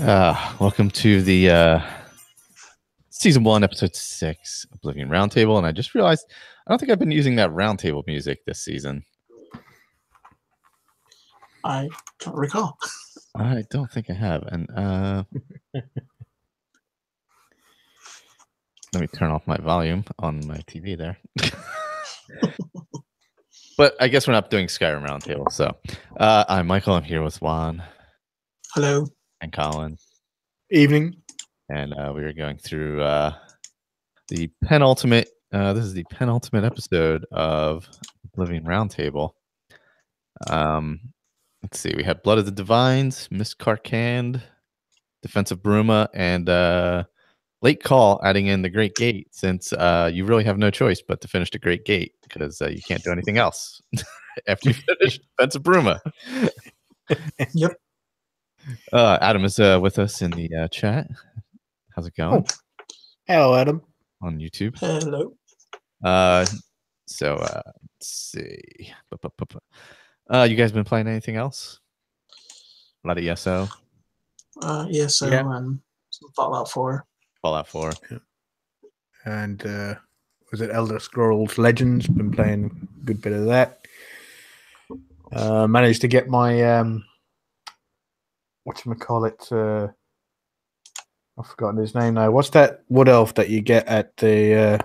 Welcome to the season 1, episode 6, Oblivion Roundtable. And I just realized I don't think I've been using that Roundtable music this season. I don't recall. I don't think I have. And let me turn off my volume on my TV there. But I guess we're not doing Skyrim Roundtable. So I'm Michael. I'm here with Juan. Hello. And Colin. Evening. And we are going through the penultimate. This is the penultimate episode of Oblivion Roundtable. Let's see. We had Blood of the Divines, Miss Karkand, Defense of Bruma, and late call adding in the Great Gate, since you really have no choice but to finish the Great Gate because you can't do anything else after you finish Defense of Bruma. Yep. Adam is with us in the chat. How's it going? Oh. Hello, Adam. On YouTube. Hello. So let's see. You guys been playing anything else? A lot of ESO. ESO and some Fallout 4. Fallout 4. Yeah. And was it Elder Scrolls Legends? Been playing a good bit of that. Managed to get my whatchamacallit, I've forgotten his name now. What's that wood elf that you get at the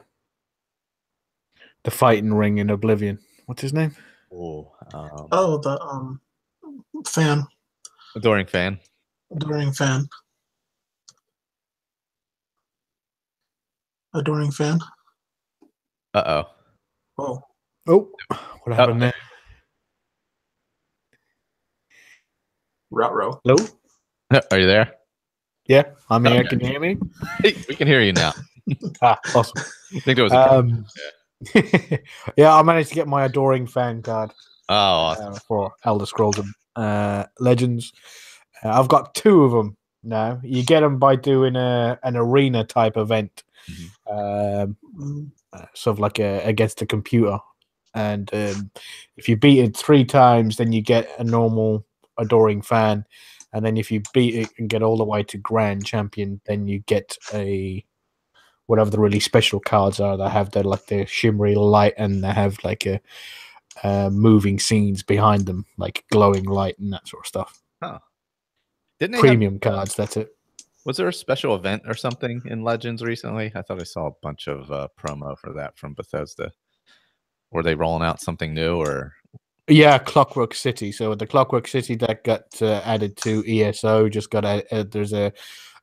fighting ring in Oblivion? What's his name? The fan. Adoring fan. Adoring fan. Adoring fan. Uh-oh. Oh. Oh, what happened there? Row. Hello? Are you there? Yeah, I'm here. Okay. Can you hear me? Hey, we can hear you now. Awesome. I think there was a yeah, I managed to get my Adoring Fan card. Oh, awesome. For Elder Scrolls Legends. I've got 2 of them now. You get them by doing an arena type event, sort of like against a computer. And if you beat it 3 times, then you get a normal Adoring Fan. And then if you beat it and get all the way to Grand Champion, then you get whatever the really special cards are. They have the shimmery light, and they have like a moving scenes behind them, like glowing light and that sort of stuff. Huh. Didn't Premium cards, that's it. Was there a special event or something in Legends recently? I thought I saw a bunch of promo for that from Bethesda. Were they rolling out something new, or? Yeah, Clockwork City. So the Clockwork City that got added to ESO just got there's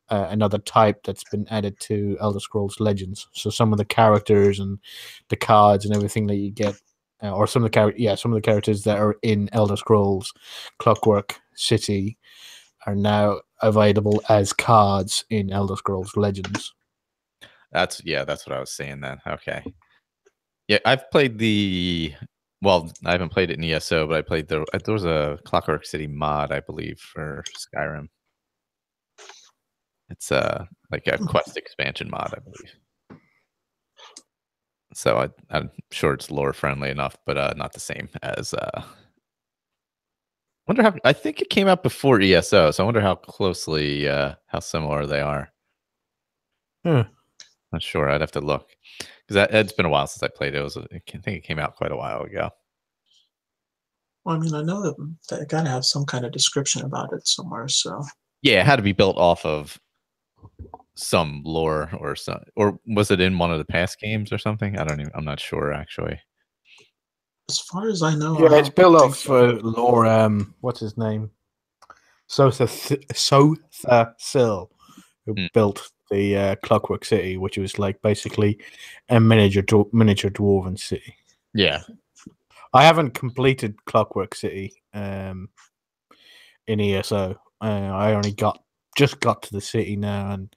another type that's been added to Elder Scrolls Legends. So some of the characters and the cards and everything that you get, or some of the characters that are in Elder Scrolls Clockwork City are now available as cards in Elder Scrolls Legends. That's what I was saying then. Okay. Yeah, I've played I haven't played it in ESO, but I played there was a Clockwork City mod, I believe, for Skyrim. It's like a quest expansion mod, I believe. So I'm sure it's lore friendly enough, but not the same as. I think it came out before ESO, so I wonder how closely, how similar they are. Not sure. I'd have to look because it's been a while since I played it. I think it came out quite a while ago. Well, I mean, I know that they gotta have some kind of description about it somewhere. So yeah, it had to be built off of some lore or was it in one of the past games or something? I'm not sure actually. As far as I know, yeah, it's built off lore. What's his name? Sotha Sil, who built the Clockwork City, which was like basically a miniature dwarven city. Yeah, I haven't completed Clockwork City in ESO. I only just got to the city now, and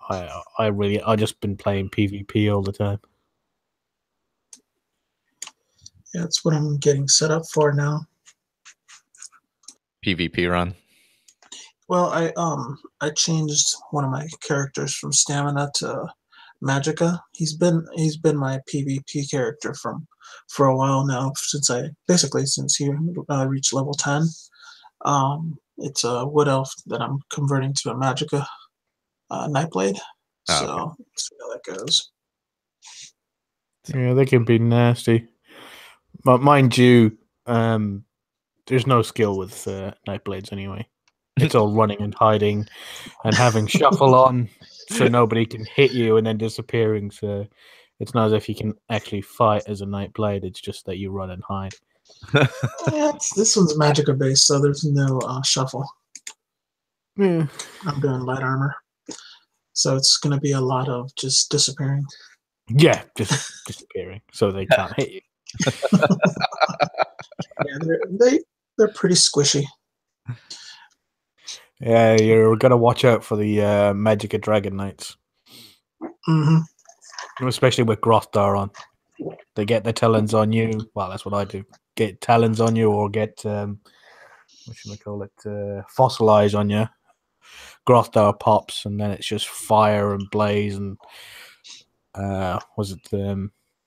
I just been playing PvP all the time. Yeah, that's what I'm getting set up for now. PvP run. Well, I changed one of my characters from Stamina to Magica. He's been my PvP character for a while now, since he reached level 10. It's a wood elf that I'm converting to a Magicka Nightblade. Oh, So okay. let's see how that goes. Yeah, they can be nasty. But mind you, there's no skill with Nightblades anyway. It's all running and hiding and having shuffle on so nobody can hit you and then disappearing. So it's not as if you can actually fight as a Nightblade. It's just that you run and hide. Yeah, this one's Magicka based, so there's no shuffle. Yeah. I'm doing light armor. So it's going to be a lot of just disappearing. Yeah, just disappearing so they can't hit you. Yeah, they're pretty squishy. Yeah, you're gonna watch out for the Magicka Dragon Knights, especially with Grothdar on. They get their talons on you. Well, that's what I do. Get talons on you, or get what should I call it? Fossil on you. Grothdar pops, and then it's just fire and blaze and was it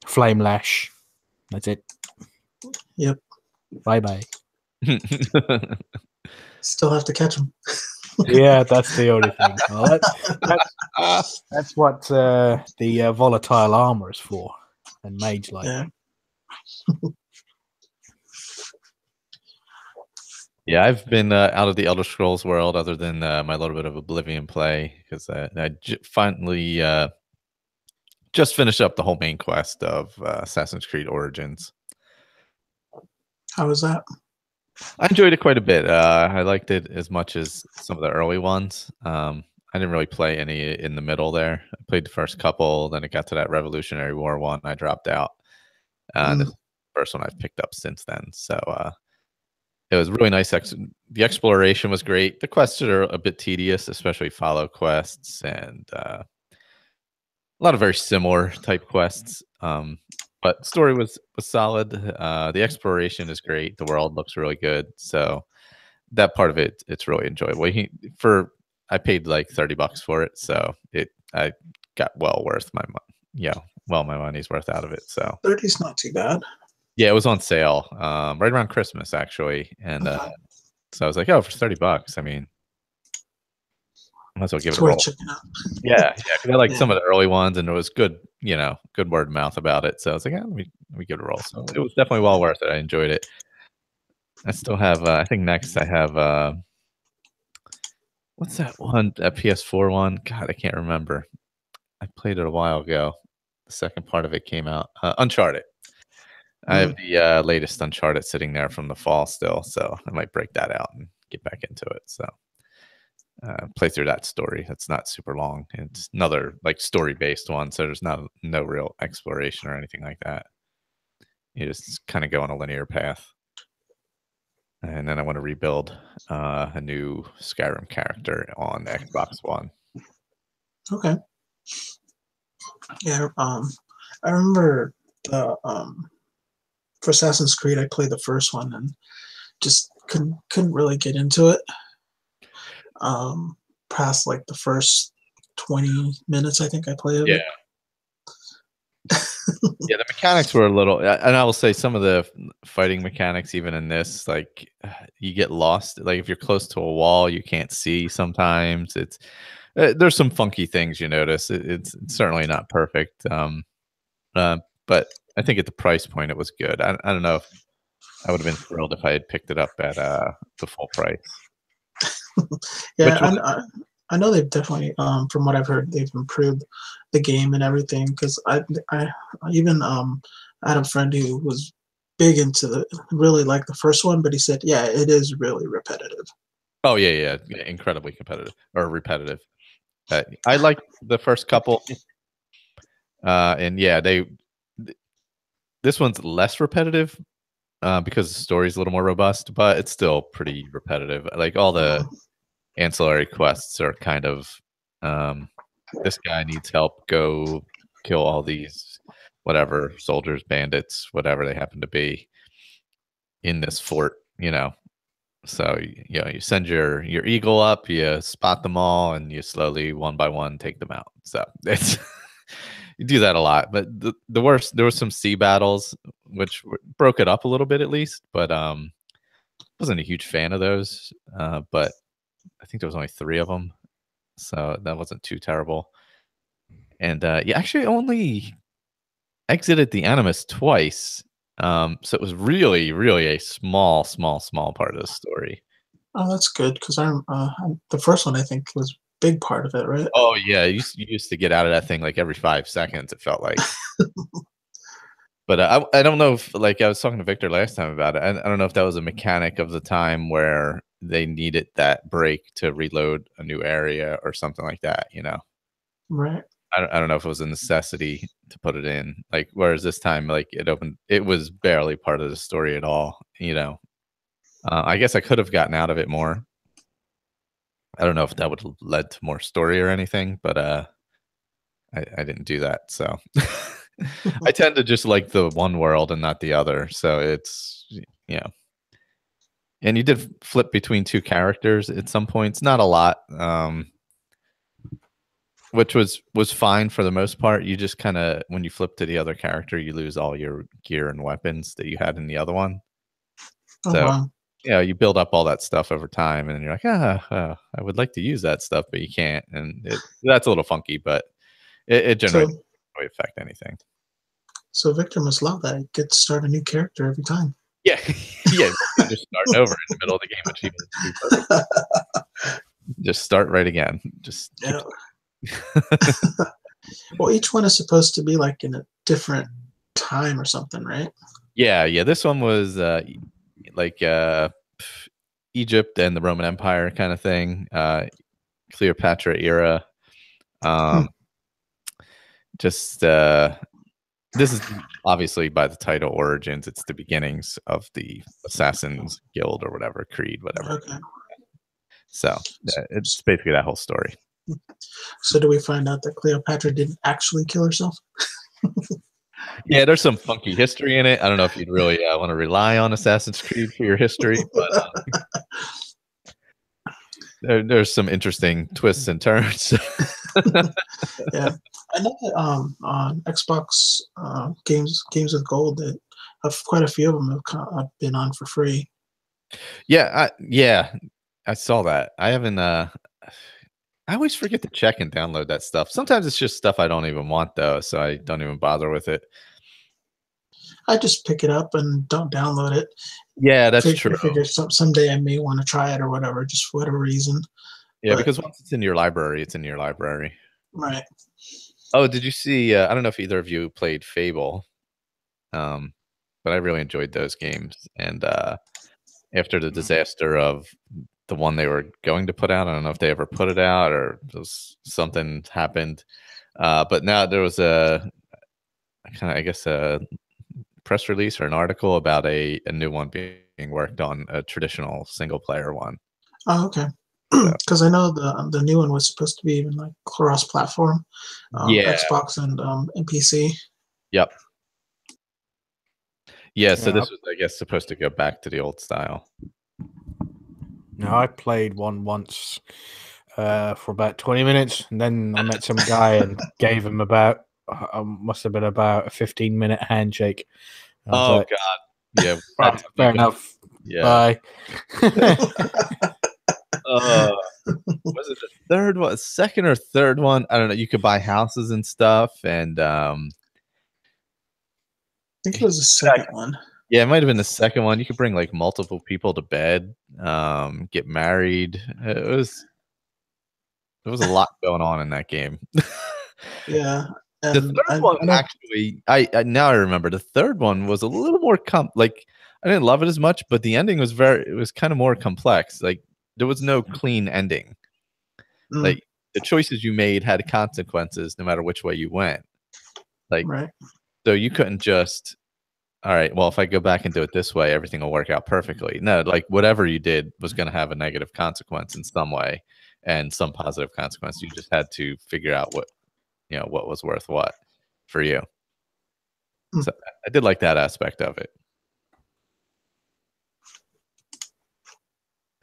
flame lash? That's it. Yep. Bye. Still have to catch them. Yeah, that's the only thing. Well, that's what the volatile armor is for, and mage light. Yeah. Yeah, I've been out of the Elder Scrolls world other than my little bit of Oblivion play because I finally just finished up the whole main quest of Assassin's Creed Origins. How was that? I enjoyed it quite a bit. I liked it as much as some of the early ones. I didn't really play any in the middle there. I played the first couple, then it got to that Revolutionary War one. I dropped out. The first one I've picked up since then. So it was really nice. The exploration was great. The quests are a bit tedious, especially follow quests and a lot of very similar type quests. But story was solid. The exploration is great. The world looks really good. So that part of it's really enjoyable. I paid like $30 for it, so I got well worth my my money's worth out of it. So 30's not too bad. Yeah, it was on sale right around Christmas actually, and so I was like, oh, for $30. I mean, might as well give it a roll. Yeah, because I like some of the early ones, and it was good, good word of mouth about it. So I was like, let me give it a roll. So it was definitely well worth it. I enjoyed it. I still have, I think next I have, what's that one? That PS4 one? God, I can't remember. I played it a while ago. The second part of it came out. Uncharted. I have the latest Uncharted sitting there from the fall still, so I might break that out and get back into it. So play through that story. It's not super long. It's another like story-based one, so there's no real exploration or anything like that. You just kind of go on a linear path. And then I want to rebuild a new Skyrim character on Xbox One. Okay. Yeah, I remember the for Assassin's Creed, I played the first one and just couldn't really get into it. Past like the first 20 minutes, I think I played it. Yeah, the mechanics were a little, and I will say some of the fighting mechanics, even in this, like you get lost. Like if you're close to a wall, you can't see. Sometimes there's some funky things you notice. It's certainly not perfect, but I think at the price point it was good. I don't know if I would have been thrilled if I had picked it up at the full price. Yeah, I know they've definitely, from what I've heard, they've improved the game and everything. Because I even I had a friend who was big into really like the first one, but he said, yeah, it is really repetitive. Oh yeah, incredibly competitive or repetitive. I like the first couple, and yeah, this one's less repetitive because the story's a little more robust, but it's still pretty repetitive. Like all the ancillary quests are kind of this guy needs help, go kill all these whatever soldiers, bandits, whatever they happen to be in this fort, so you send your eagle up, you spot them all, and you slowly one by one take them out. So it's you do that a lot. But the worst, there was some sea battles which broke it up a little bit at least, but wasn't a huge fan of those, but I think there was only 3 of them, so that wasn't too terrible. And you actually only exited the Animus twice, so it was really, really a small part of the story. Oh, that's good because the first one I think was a big part of it, right? Oh yeah, you used to get out of that thing like every 5 seconds. It felt like. But I don't know if, like, I was talking to Victor last time about it. I don't know if that was a mechanic of the time where they needed that break to reload a new area or something like that. You know, Right. I don't know if it was a necessity to put it in. Like, whereas this time, like, it was barely part of the story at all. You know, I guess I could have gotten out of it more. I don't know if that would have led to more story or anything, but I didn't do that. So I tend to just like the one world and not the other. So it's, and you did flip between 2 characters at some points, not a lot, which was fine for the most part. You just kind of, when you flip to the other character, you lose all your gear and weapons that you had in the other one. Oh, So wow. you build up all that stuff over time, and then you're like, I would like to use that stuff, but you can't, and that's a little funky, but it generally doesn't really affect anything. So Victor must love that. He gets to start a new character every time. Yeah, yeah. Just starting over in the middle of the game, which he doesn't do perfect. Just start right again. Just yeah. Well, each one is supposed to be like in a different time or something, right? Yeah. This one was like Egypt and the Roman Empire kind of thing, Cleopatra era. Just this is obviously, by the title, Origins. It's the beginnings of the Assassins Guild or whatever, Creed, whatever. Okay. So it's basically that whole story. So do we find out that Cleopatra didn't actually kill herself? Yeah, there's some funky history in it. I don't know if you'd really want to rely on Assassin's Creed for your history, but there's some interesting twists and turns. Yeah, I know that on Xbox games with gold, that quite a few of them have been on for free. Yeah, I saw that. I haven't. I always forget to check and download that stuff. Sometimes it's just stuff I don't even want, though, so I don't even bother with it. I just pick it up and don't download it. Yeah, that's true. I figure someday I may want to try it or whatever, just for whatever reason. Yeah, because once it's in your library, it's in your library. Right. Oh, did you see? I don't know if either of you played Fable, but I really enjoyed those games. And after the disaster of the one they were going to put out, I don't know if they ever put it out or something happened. But now there was a kind of, I guess, a press release or an article about a new one being worked on, a traditional single player one. Oh, okay. Because I know the new one was supposed to be even like cross platform, Xbox and PC. Yep. Yeah, so this was, I guess, supposed to go back to the old style. No, I played one once for about 20 minutes, and then I met some guy and gave him about, must have been about a 15-minute handshake. Oh, like, God. Yeah. Fair enough. Yeah. Bye. Was it the third one, second or third one? I don't know. You could buy houses and stuff, and I think it was the second one. Yeah, it might have been the second one. You could bring like multiple people to bed, get married. It was a lot going on in that game. Yeah. The third one, actually, I now I remember, the third one was a little more like, I didn't love it as much, but the ending was it was kind of more complex. Like, there was no clean ending. Like, the choices you made had consequences no matter which way you went. Like, so you couldn't just, all right, well, if I go back and do it this way, everything will work out perfectly. No, like, whatever you did was going to have a negative consequence in some way and some positive consequence. You just had to figure out what was worth what for you. So I did like that aspect of it.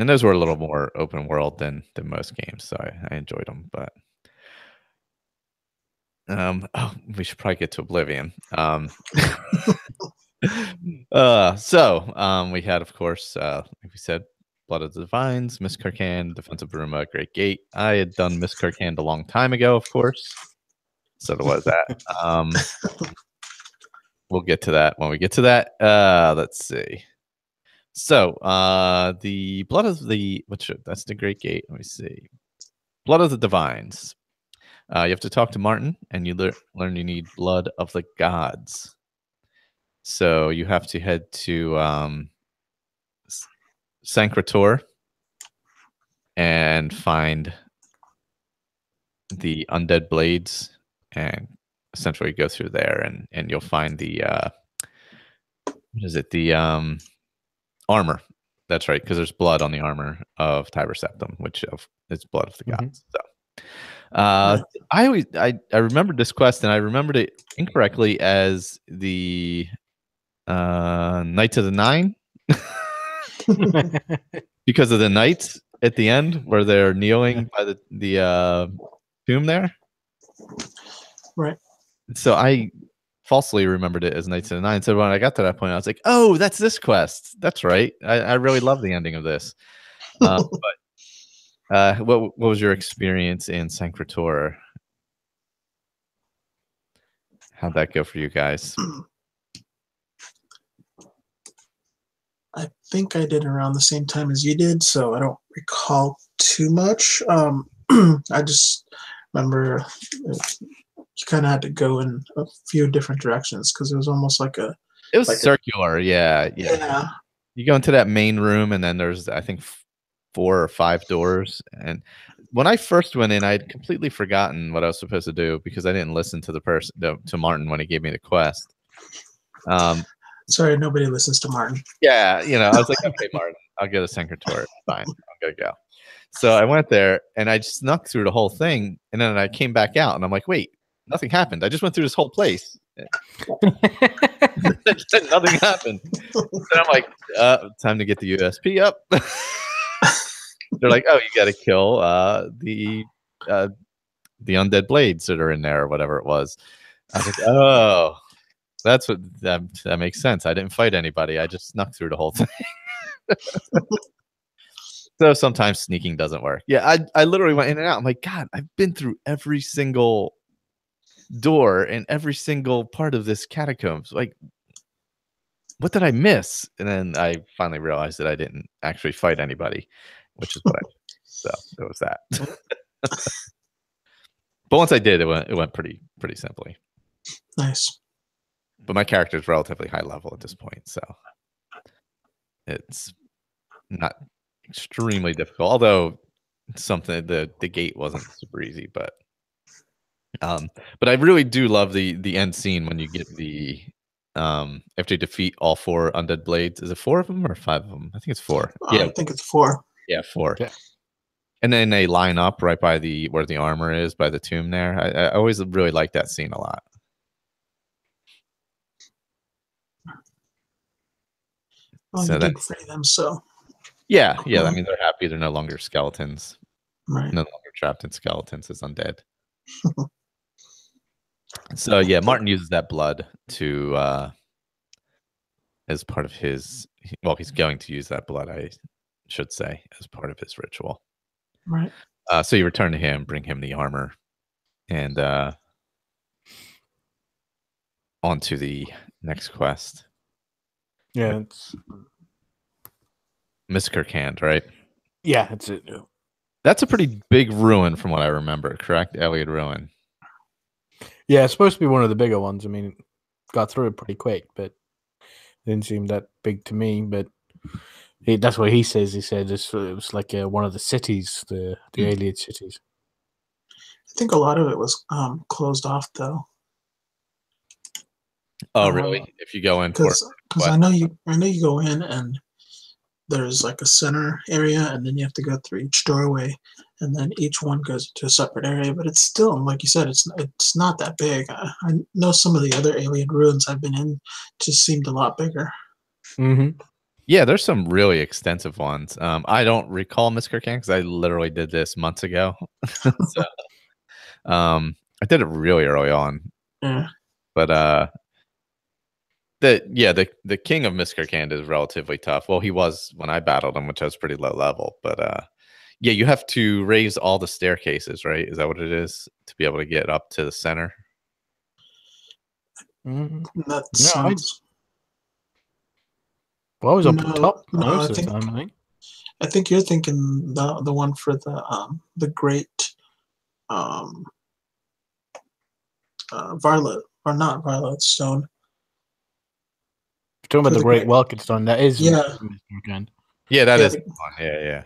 And those were a little more open world than most games, so I enjoyed them. But we should probably get to Oblivion. We had, of course, like we said, Blood of the Divines, Miss Karkan, Defense of Bruma, Great Gate. I had done Miss Karkan a long time ago, of course. So there was that. We'll get to that when we get to that. Let's see. So the Blood of the that's the Great Gate. Let me see. Blood of the Divines. You have to talk to Martin, and you learn you need Blood of the Gods. So you have to head to Sancrator and find the undead blades, and essentially go through there, and you'll find the what is it? The armor. That's right, because there's blood on the armor of Tiber Septim, which is blood of the gods. So I remembered this quest, and I remembered it incorrectly as the Knights of the Nine. Because of the knights at the end where they're kneeling by the tomb there. Right. So I falsely remembered it as Knights of the Nine. So when I got to that point, I was like, oh, that's this quest. That's right. I really love the ending of this. But what was your experience in Sancrator? How'd that go for you guys? I think I did around the same time as you did, so I don't recall too much. I just remember you kind of had to go in a few different directions because it was almost like a. It was like circular, yeah. You go into that main room, and then there's, I think, 4 or 5 doors. And when I first went in, I'd completely forgotten what I was supposed to do because I didn't listen to to Martin when he gave me the quest. Sorry, nobody listens to Martin. Yeah, I was like, okay, Martin, I'll go to Sancrator. Fine, I'm gonna go. So I went there, and I snuck through the whole thing, and then I came back out, and I'm like, wait, nothing happened. I just went through this whole place. Nothing happened. And I'm like, time to get the USP up. They're like, oh, you got to kill the undead blades that are in there or whatever it was. I was like, oh. That's what that makes sense. I didn't fight anybody. I just snuck through the whole thing. So sometimes sneaking doesn't work. Yeah, I literally went in and out. I'm like, God, I've been through every single door and every single part of this catacombs. Like, what did I miss? And then I finally realized that I didn't actually fight anybody, which is what I did. So it was that. But once I did, it went pretty simply. Nice. But my character is relatively high level at this point, so it's not extremely difficult. Although the gate wasn't super easy, but I really do love the end scene when you get the after you defeat all 4 undead blades. Is it 4 of them or 5 of them? I think it's 4. Yeah, I think it's 4. Yeah, 4. Yeah. And then they line up right by where the armor is by the tomb there. I always really like that scene a lot. Well, so you did free them, so. Yeah. I mean, they're happy. They're no longer skeletons. Right. No longer trapped in skeletons as undead. So yeah, Martin uses that blood to as part of his. Well, he's going to use that blood, I should say, as part of his ritual. Right. So you return to him, bring him the armor, and on to the next quest. Yeah, it's Miss Kirkhand, right? Yeah, that's it. That's a pretty big ruin from what I remember, correct? Elliot Ruin. Yeah, it's supposed to be one of the bigger ones. I mean, got through it pretty quick, but it didn't seem that big to me. But that's what he says. He said it was like one of the cities, the alien cities. I think a lot of it was closed off, though. Oh, really? If you go in, because I know you go in and there's like a center area, and then you have to go through each doorway, and then each one goes to a separate area. But it's still, like you said, it's not that big. I know some of the other alien ruins I've been in just seemed a lot bigger. Mm-hmm. Yeah, there's some really extensive ones. I don't recall Miss Kirkhand because I literally did this months ago. So, I did it really early on. Yeah. But The king of Miscarcand is relatively tough. Well, he was when I battled him, which I was pretty low level. But yeah, you have to raise all the staircases, right? Is that what it is to be able to get up to the center? That No, sounds. Well, I was up No, at top no, most I of the think time, I think. I think you're thinking the one for the great Varlet, or not Varlet Stone. Talking about For the the Great great, Welkenstein, that is yeah, Miscarcand. Yeah, that yeah, is the one. Yeah.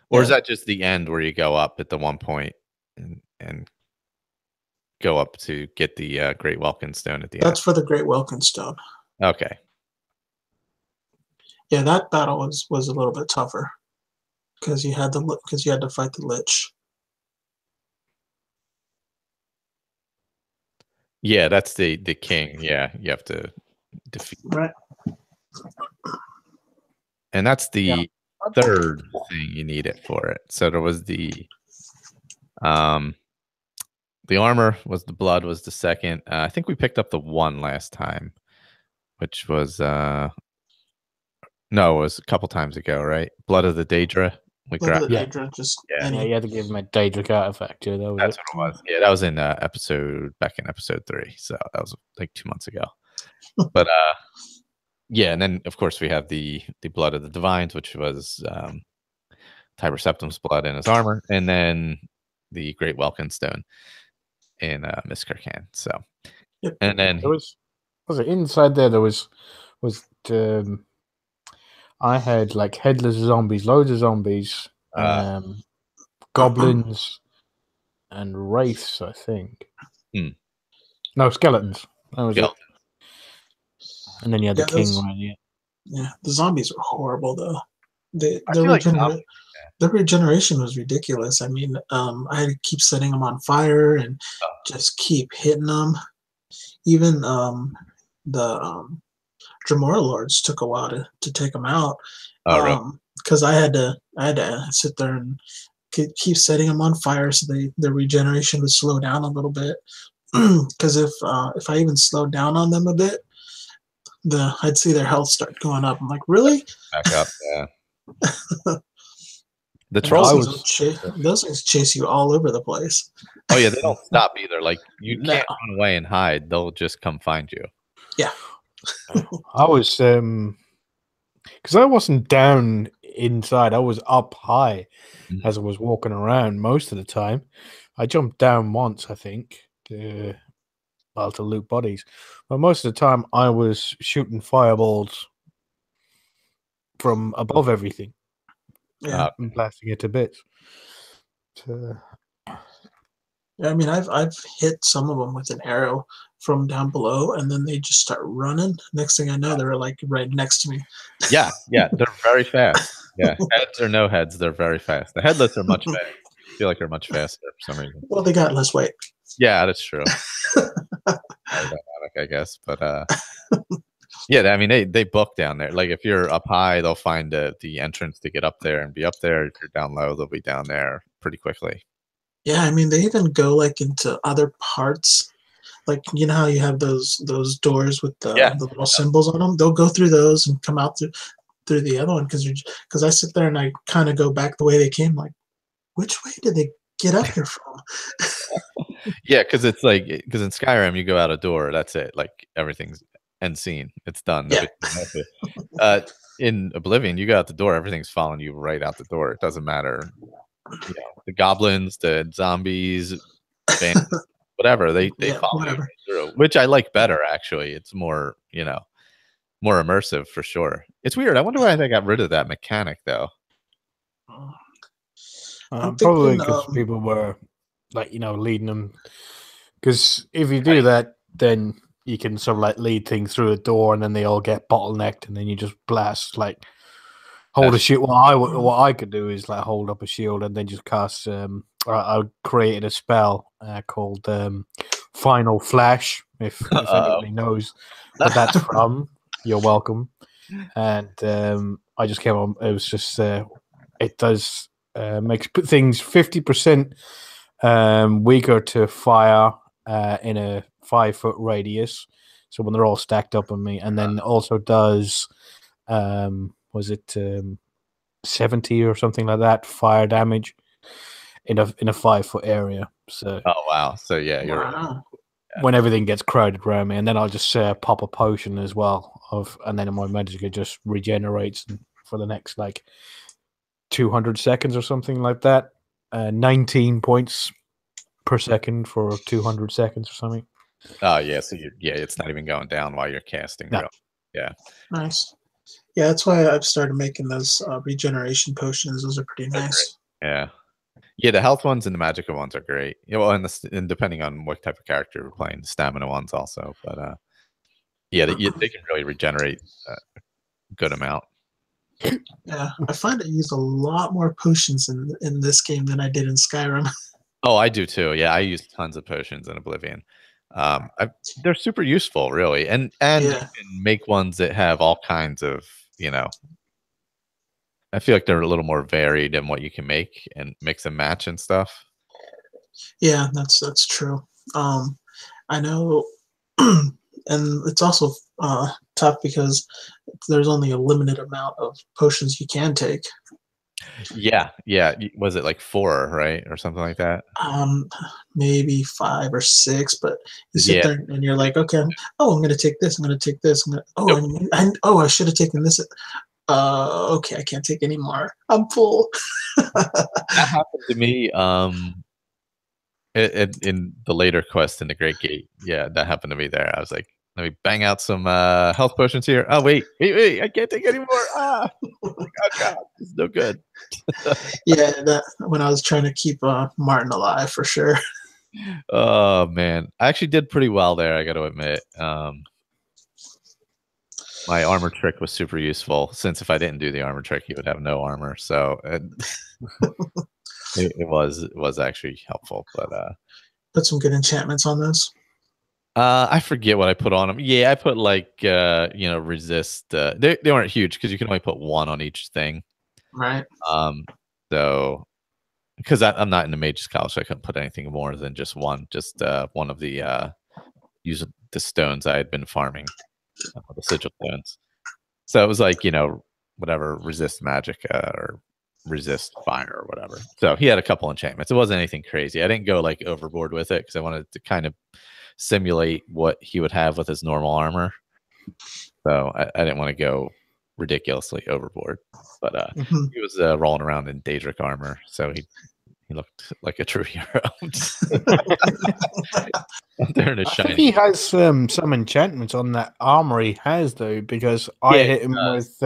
Or is yeah. that just the end where you go up at the one point and go up to get the Great Welkin Stone at the end? That's for the Great Welkenstone. Okay. Yeah, that battle was a little bit tougher because you had to fight the Lich. Yeah, that's the king. Yeah, you have to defeat. Right. And that's Yeah. the third thing you need it for it. So there was the armor was the blood was the second. I think we picked up the one last time, which was no, it was a couple times ago, right? Blood of the Daedra. We Look at the grabbed. Yeah. Daedra, just Yeah. Yeah, any. you had to give him a Daedric artifact. Yeah, that was That's it. what it was. Yeah, that was in back in episode 3. So that was like 2 months ago. But yeah, and then of course we have the blood of the divines, which was Tiber Septim's blood in his armor, and then the Great Welkin Stone in Miscarcan. So, Yep. and then There was it inside there? There was I had like headless zombies, loads of zombies, goblins, and wraiths. I think. No, skeletons. That was it. And then you had the king right here. Yeah, the zombies were horrible though. I feel like The regeneration was ridiculous. I mean, I had to keep setting them on fire and just keep hitting them. Even the Dremora Lords took a while to take them out. Because I had to sit there and keep setting them on fire so the regeneration would slow down a little bit. Because if I even slowed down on them a bit, I'd see their health start going up. I'm like, really? Back up, yeah. The trolls, those things chase you all over the place. Oh yeah, they don't stop either. Like you can't run away and hide; they'll just come find you. Yeah, I was because I wasn't down inside; I was up high as I was walking around most of the time. I jumped down once, I think, to loot bodies, but most of the time I was shooting fireballs from above everything. Yeah, and blasting it to bits. Yeah, I mean, I've hit some of them with an arrow from down below, and then they just start running. Next thing I know, they're like right next to me. Yeah, they're very fast. Yeah, heads or no heads, they're very fast. The headless are much faster. I feel like they're much faster for some reason. Well, they got less weight. Yeah, that's true. Dynamic, I guess, but yeah, I mean, they book down there. Like if you're up high, they'll find the entrance to get up there and be up there. If you're down low, they'll be down there pretty quickly. Yeah, I mean, they even go like into other parts. Like you know how you have those doors with the little symbols on them. They'll go through those and come out through the other one because I sit there and I kind of go back the way they came. Like, which way did they get up here from? Yeah, because it's like in Skyrim you go out a door. That's it. Like everything's end scene. It's done. Yeah. In Oblivion, you go out the door. Everything's following you right out the door. It doesn't matter. You know, the goblins, the zombies, whatever they follow you through, which I like better. Actually, it's more more immersive for sure. It's weird. I wonder why they got rid of that mechanic though. Probably because people were like leading them. Because if you do that, then you can sort of like lead things through a door, and then they all get bottlenecked, and then you just blast like hold a shield. What I could do is like hold up a shield and then just cast. I created a spell called Final Flash. If anybody knows what that's from, you're welcome. And I just came on. It was just it does makes things 50% weaker to fire in a 5-foot radius. So when they're all stacked up on me, and then also does, was it 70 or something like that fire damage in a 5-foot area. So Oh wow! So yeah, you're Wow. when everything gets crowded around me, and then I'll just pop a potion as well and then my magic just regenerates for the next like 200 seconds or something like that. 19 points per second for 200 seconds or something. Oh yeah, so it's not even going down while you're casting. No. Real. Yeah. Nice. Yeah, that's why I've started making those regeneration potions. Those are pretty nice. Yeah. Yeah, the health ones and the magica ones are great. Well, and depending on what type of character we're playing, the stamina ones also. But yeah, they can really regenerate a good amount. Yeah, I find I use a lot more potions in this game than I did in Skyrim. Oh, I do too. Yeah, I use tons of potions in Oblivion. They're super useful, really, and Yeah. you can make ones that have all kinds of, I feel like they're a little more varied in what you can make and mix and match and stuff. Yeah, that's true. I know, and it's also tough because there's only a limited amount of potions you can take. Yeah. Was it like 4, right, or something like that? Maybe 5 or 6, but you sit Yeah. there and you're like, okay, I'm going to take this. I'm going to take this. I should have taken this. Okay, I can't take any more. I'm full. That happened to me in the later quest in the Great Gate. Yeah, that happened to me there. I was like, let me bang out some health potions here. Oh, wait, I can't take any more. Oh, God, this is no good. Yeah, that when I was trying to keep Martin alive, for sure. Oh, man. I actually did pretty well there, I got to admit. My armor trick was super useful, since if I didn't do the armor trick, he would have no armor. So it was actually helpful. But put some good enchantments on those. I forget what I put on them. Yeah, I put like resist. They weren't huge because you can only put 1 on each thing. Right. So because I'm not in the Mage's College, so I couldn't put anything more than just 1. Just one of the use the stones I had been farming, the sigil stones. So it was like whatever, resist magic or resist fire or whatever. So he had a couple enchantments. It wasn't anything crazy. I didn't go like overboard with it because I wanted to kind of simulate what he would have with his normal armor. So I didn't want to go ridiculously overboard. But he was rolling around in Daedric armor, so he looked like a true hero. There in his I think he has some enchantments on that armor he has, though, because I hit him with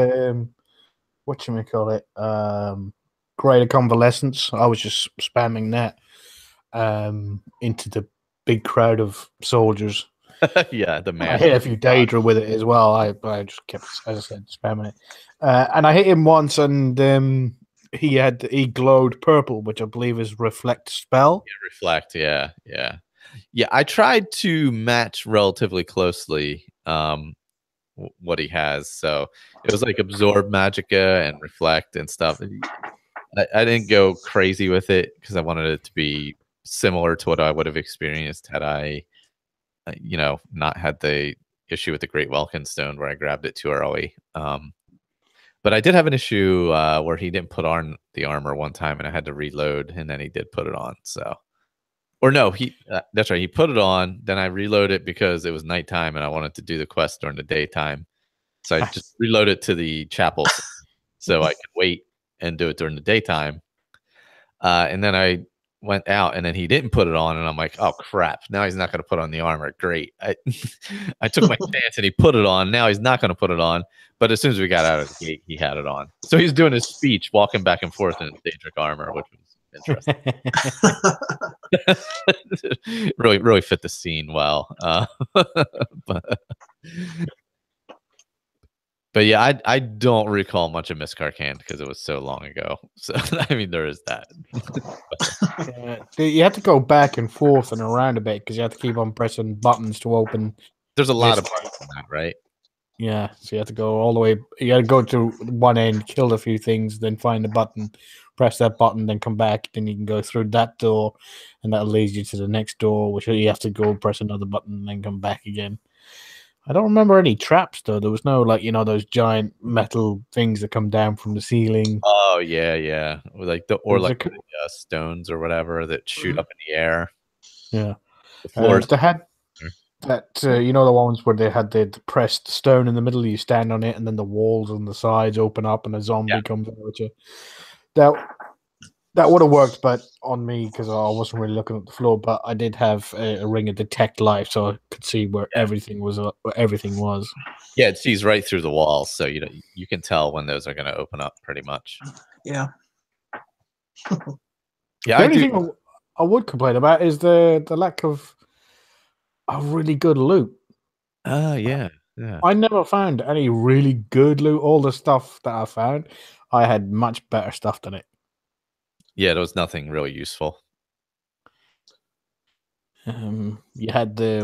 whatchamacallit, Greater Convalescence. I was just spamming that into the big crowd of soldiers. Yeah, the man. I hit a few Daedra with it as well. I just kept, as I said, spamming it. And I hit him once, and he glowed purple, which I believe is Reflect spell. Yeah, Reflect, yeah. I tried to match relatively closely what he has. So it was like Absorb Magicka and Reflect and stuff. I didn't go crazy with it because I wanted it to be similar to what I would have experienced had I not had the issue with the Great Welkin Stone where I grabbed it too early. But I did have an issue where he didn't put on the armor one time, and I had to reload, and then he did put it on. So, or no, that's right. He put it on, then I reloaded because it was nighttime, and I wanted to do the quest during the daytime. So I just reloaded to the chapel so I could wait and do it during the daytime. And then I went out, and then he didn't put it on, and I'm like, oh crap, now he's not going to put on the armor. Great. I took my chance, and he put it on. Now he's not going to put it on, but as soon as we got out of the gate, he had it on. So he's doing his speech, walking back and forth in his Daedric armor, which was interesting. really fit the scene well. But yeah, I don't recall much of Miss Carcand because it was so long ago. So I mean, there is that. You have to go back and forth and around a bit because you have to keep on pressing buttons to open. There's a lot of buttons in that, right? Yeah, so you have to go all the way. You got to go to one end, kill a few things, then find the button, press that button, then come back. Then you can go through that door, and that leads you to the next door, which you have to go press another button and then come back again. I don't remember any traps though. There was no like those giant metal things that come down from the ceiling. Oh yeah, like There's stones or whatever that shoot up in the air. Yeah, The floors. they had that the ones where they had the pressed stone in the middle. You stand on it, and then the walls on the sides open up, and a zombie comes out at you. That would have worked, but on me because I wasn't really looking at the floor. But I did have a ring of detect life, so I could see where everything was. Yeah, it sees right through the walls, so you can tell when those are going to open up pretty much. Yeah. Yeah. The only thing I would complain about is the lack of a really good loot. Yeah. I never found any really good loot. All the stuff that I found, I had much better stuff than it. Yeah, there was nothing really useful. You had the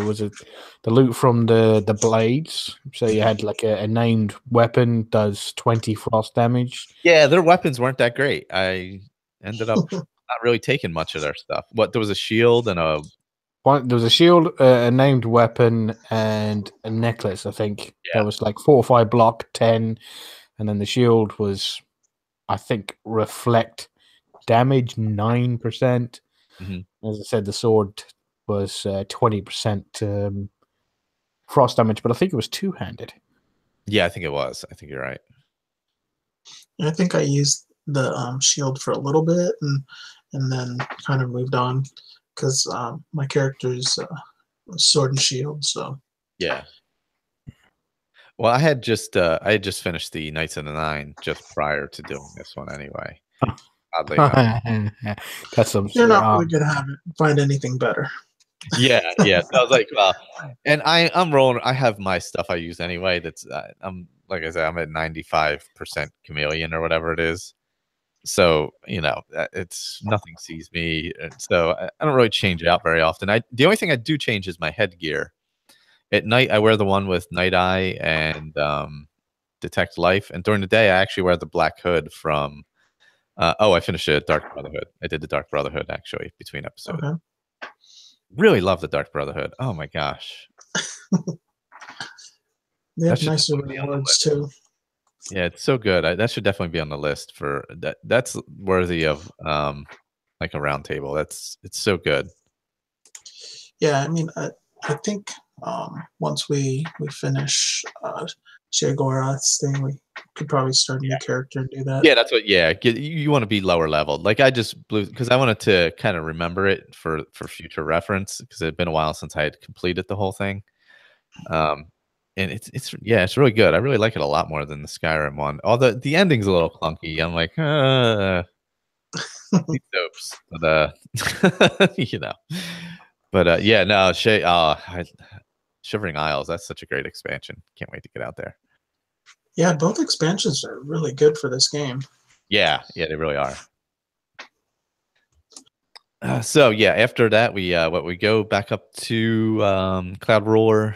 loot from the blades. So you had like a named weapon does 20 frost damage. Yeah, their weapons weren't that great. I ended up not really taking much of their stuff. There was a shield and there was a shield, a named weapon, and a necklace. I think that was like 4 or 5 block, 10, and then the shield was, I think, reflect damage 9%. Mm-hmm. As I said, the sword was 20% frost damage, but I think it was two-handed. Yeah, I think it was. I think you're right. I think I used the shield for a little bit and then kind of moved on because my character's sword and shield. So yeah. Well, I had just finished the Knights of the Nine just prior to doing this one anyway. Oddly enough. That's some. You're not really gonna find anything better. Yeah. So I was like, well, and I'm rolling. I have my stuff I use anyway. That's I'm like I said, I'm at 95% chameleon or whatever it is. So it's nothing sees me. So I don't really change it out very often. The only thing I do change is my headgear. At night, I wear the one with Night Eye and Detect Life, and during the day, I actually wear the black hood from. I finished it at Dark Brotherhood. I did the Dark Brotherhood actually between episodes. Okay. Really love the Dark Brotherhood. Oh my gosh. They have nicer rewards too. Yeah, it's so good. That should definitely be on the list for that. That's worthy of like a roundtable. It's so good. Yeah, I mean, I think once we finish Sheogorath's thing, we could probably start a new character and do that. Yeah, that's what. Yeah, you want to be lower leveled. Like I just blew because I wanted to kind of remember it for future reference because it had been a while since I had completed the whole thing. And it's really good. I really like it a lot more than the Skyrim one. Although the ending's a little clunky. I'm like, these dopes. But But yeah, no, Shivering Isles. That's such a great expansion. Can't wait to get out there. Yeah, both expansions are really good for this game. Yeah, they really are. So yeah, after that we go back up to Cloud Ruler.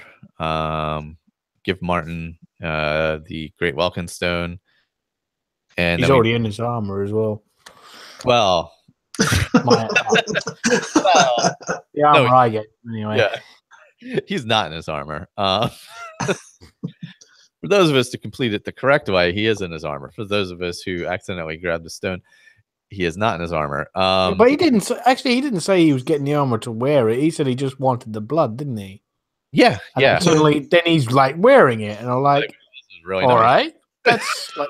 Give Martin the Great Welkin Stone, and he's already in his armor as well. Well, the armor I get anyway. Yeah, he's not in his armor. For those of us to complete it the correct way, he is in his armor. For those of us who accidentally grabbed the stone, he is not in his armor. But he didn't. Actually, he didn't say he was getting the armor to wear it. He said he just wanted the blood, didn't he? Yeah. And suddenly, then he's like wearing it, and I'm like, this is really all nice. right, that's like,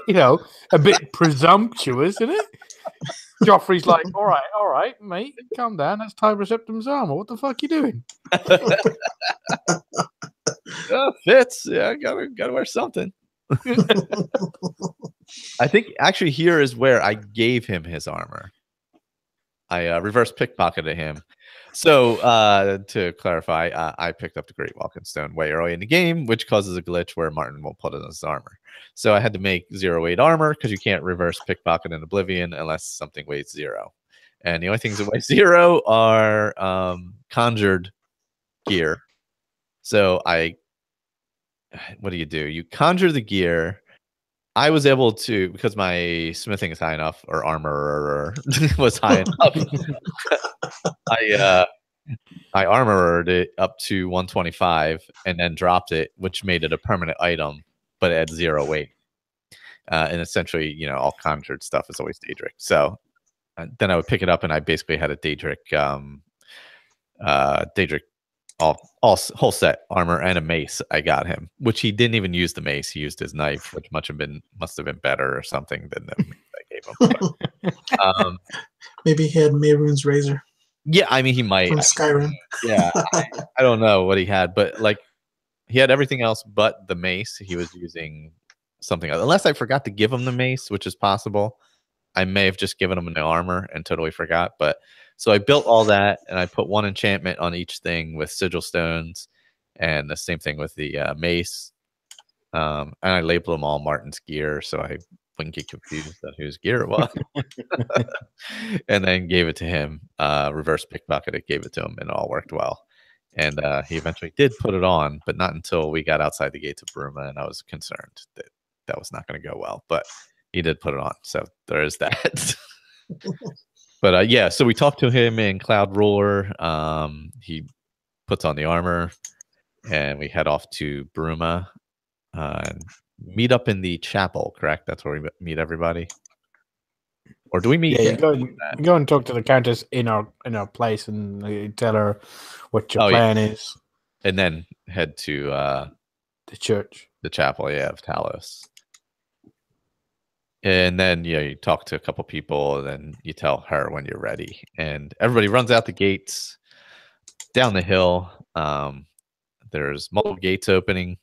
a bit presumptuous, isn't it? Joffrey's like, all right, mate, calm down. That's Tiber Septim's armor. What the fuck you doing? Fits. Yeah, gotta wear something. I think actually here is where I gave him his armor. I reverse pickpocketed him. So to clarify, I picked up the Great Welkin Stone way early in the game, which causes a glitch where Martin won't put it in his armor. So I had to make 0 armor because you can't reverse pickpocket in Oblivion unless something weighs 0. And the only things that weigh 0 are conjured gear. So what do? You conjure the gear. I was able to, because my smithing is high enough, or armor was high enough. I armored it up to 125 and then dropped it, which made it a permanent item, but it had 0 weight. And essentially, you know, all conjured stuff is always Daedric. So then I would pick it up, and I basically had a Daedric, Daedric, whole set armor and a mace. I got him, which he didn't even use the mace. He used his knife, which must have been better or something than the mace I gave him. But, maybe he had Mehrunes' razor. Yeah, I mean, he might from Skyrim. Yeah, I don't know what he had, but like he had everything else but the mace. He was using something else. Unless I forgot to give him the mace, which is possible. I may have just given him the armor and totally forgot. But so I built all that, and I put 1 enchantment on each thing with sigil stones, and the same thing with the mace. And I labeled them all Martin's gear, so I wouldn't get confused on whose gear it was. And then gave it to him. Reverse pickpocketed, gave it to him, and it all worked well. And he eventually did put it on, but not until we got outside the gates of Bruma, and I was concerned that that was not going to go well. But he did put it on, so there is that. But yeah, so we talked to him in Cloud Ruler. He puts on the armor, and we head off to Bruma and meet up in the chapel. Correct? That's where we meet everybody. Or do we meet? Yeah, you go and talk to the countess in our place, and you tell her what your plan is, and then head to the church, the chapel, of Talos. And then you talk to a couple people, and then you tell her when you're ready, and everybody runs out the gates, down the hill. There's multiple gates opening,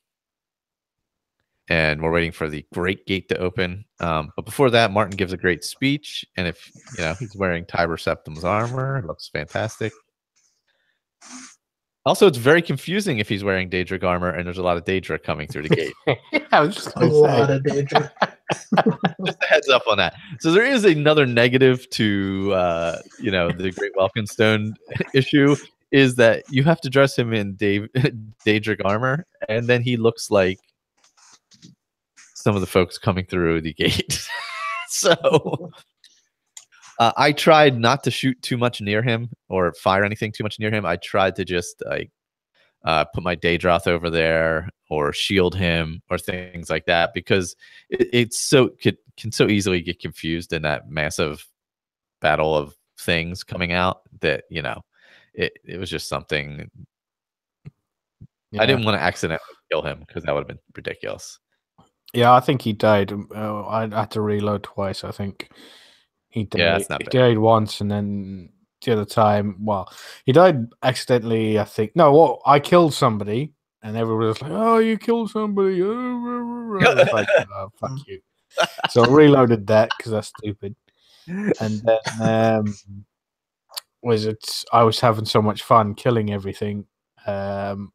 and we're waiting for the great gate to open. But before that, Martin gives a great speech, and if he's wearing Tiber Septim's armor, it looks fantastic. Also, it's very confusing if he's wearing Daedric armor, and there's a lot of Daedric coming through the gate. I was just a lot of Daedric. Just a heads up on that. So there is another negative to the Great Welkenstone issue, is that you have to dress him in Daedric armor, and then he looks like some of the folks coming through the gate. So I tried not to shoot too much near him or fire anything too much near him. I tried to just put my Daedroth over there or shield him or things like that, because it's can so easily get confused in that massive battle of things coming out that it was just something. I didn't want to accidentally kill him, because that would have been ridiculous. Yeah, I think he died. I had to reload twice. I think he died. Yeah, that's not bad. He died once, and then the other time, he died accidentally. I think I killed somebody, and everyone was like, "Oh, you killed somebody!" I was like, "Oh, fuck you!" So I reloaded that because that's stupid. And then I was having so much fun killing everything.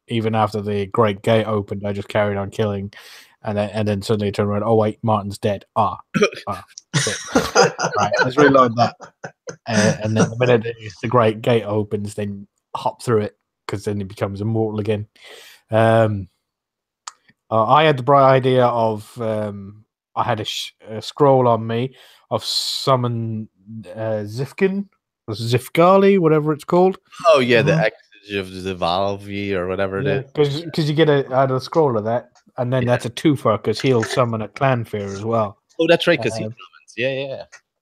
Even after the Great Gate opened, I just carried on killing. And then suddenly turn around. Oh wait, Martin's dead. Shit. Right, let's reload that. And then the minute the Great Gate opens, then hop through it, because then he becomes immortal again. I had the bright idea of I had a scroll on me of summon Zifkin or Zifgali, whatever it's called. Oh yeah, the Exige of Zivalvi or whatever it is. Because you get out of the scroll of that. And then that's a twofer, because he'll summon a clan fear as well. Oh, that's right, because he summons.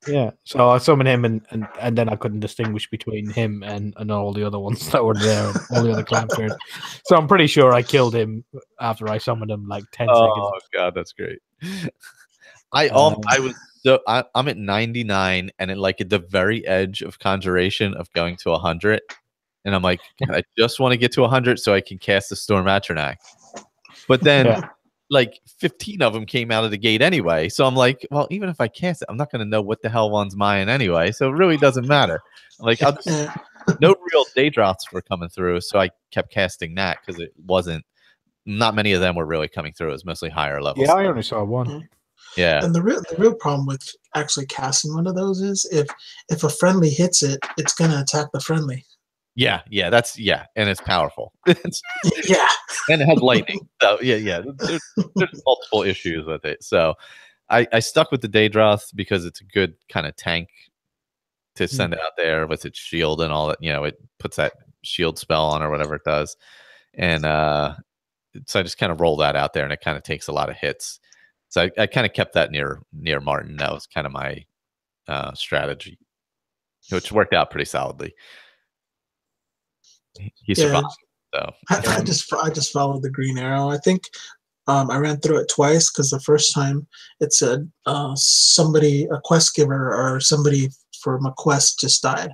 Yeah. So I summoned him, and then I couldn't distinguish between him and all the other ones that were there, all the other clan fears. So I'm pretty sure I killed him after I summoned him like 10 seconds. Oh god, that's great. I'm at 99, and at the very edge of conjuration of going to 100, and I'm like, I just want to get to 100 so I can cast the Storm Atronach. But then, 15 of them came out of the gate anyway. So I'm like, well, even if I cast it, I'm not going to know what the hell one's mine anyway. So it really doesn't matter. No real Daedroths were coming through. So I kept casting that, because not many of them were really coming through. It was mostly higher levels. Yeah, I only saw one. Yeah. And the real problem with actually casting one of those is if a friendly hits it, it's going to attack the friendly. Yeah, and it's powerful. Yeah, and it has lightning. So there's multiple issues with it. So I stuck with the Daedroth because it's a good kind of tank to send it out there with its shield and all that. It puts that shield spell on or whatever it does. And so I just kind of roll that out there, and it kind of takes a lot of hits. So I kind of kept that near Martin. That was kind of my strategy, which worked out pretty solidly. He survived. So I just followed the green arrow. I think I ran through it twice because the first time it said somebody, a quest giver or somebody from a quest just died.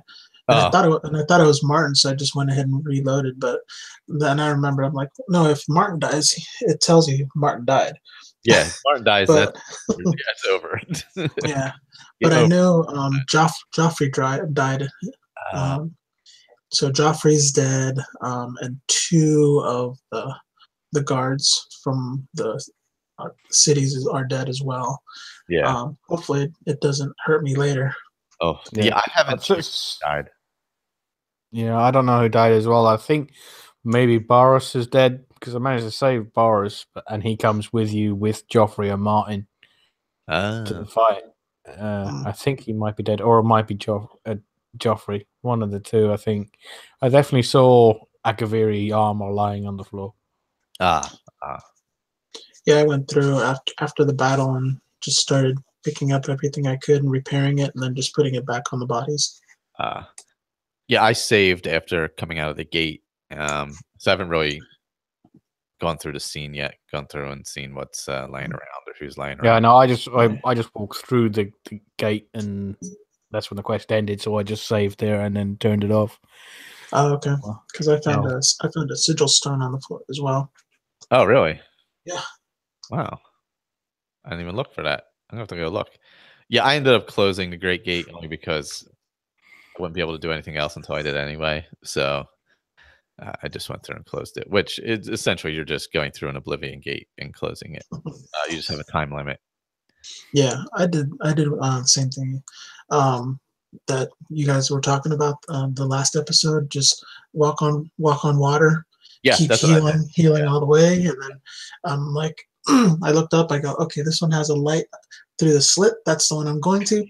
And I thought it was Martin, so I just went ahead and reloaded. But then I remember, I'm like, no, if Martin dies, it tells you Martin died. Yeah, if Martin dies, it's over. Yeah, but I know Joffrey died. So Joffrey's dead, and 2 of the guards from the cities are dead as well. Yeah. Hopefully it doesn't hurt me later. Oh, yeah, I haven't died. Yeah, I don't know who died as well. I think maybe Boris is dead because I managed to save Boris, and he comes with you with Joffrey and Martin to the fight. I think he might be dead, or it might be Joffrey. One of the two, I think. I definitely saw Akaviri armor lying on the floor. Yeah, I went through after the battle and just started picking up everything I could and repairing it, and then just putting it back on the bodies. Yeah, I saved after coming out of the gate. So I haven't really gone through the scene yet. Gone through and seen what's laying around or who's laying around. Yeah, no, I just walked through the gate, and that's when the quest ended. So I just saved there and then turned it off. Oh, okay. Because I found a sigil stone on the floor as well. Oh, really? Yeah. Wow. I didn't even look for that. I'm gonna have to go look. Yeah, I ended up closing the Great Gate only because I wouldn't be able to do anything else until I did anyway. So I just went through and closed it, which is essentially you're just going through an Oblivion gate and closing it. You just have a time limit. Yeah, I did same thing that you guys were talking about the last episode. Just walk on water. Yeah, keep that's healing all the way, and then I'm like, I looked up. I go, okay, this one has a light through the slit. That's the one I'm going to,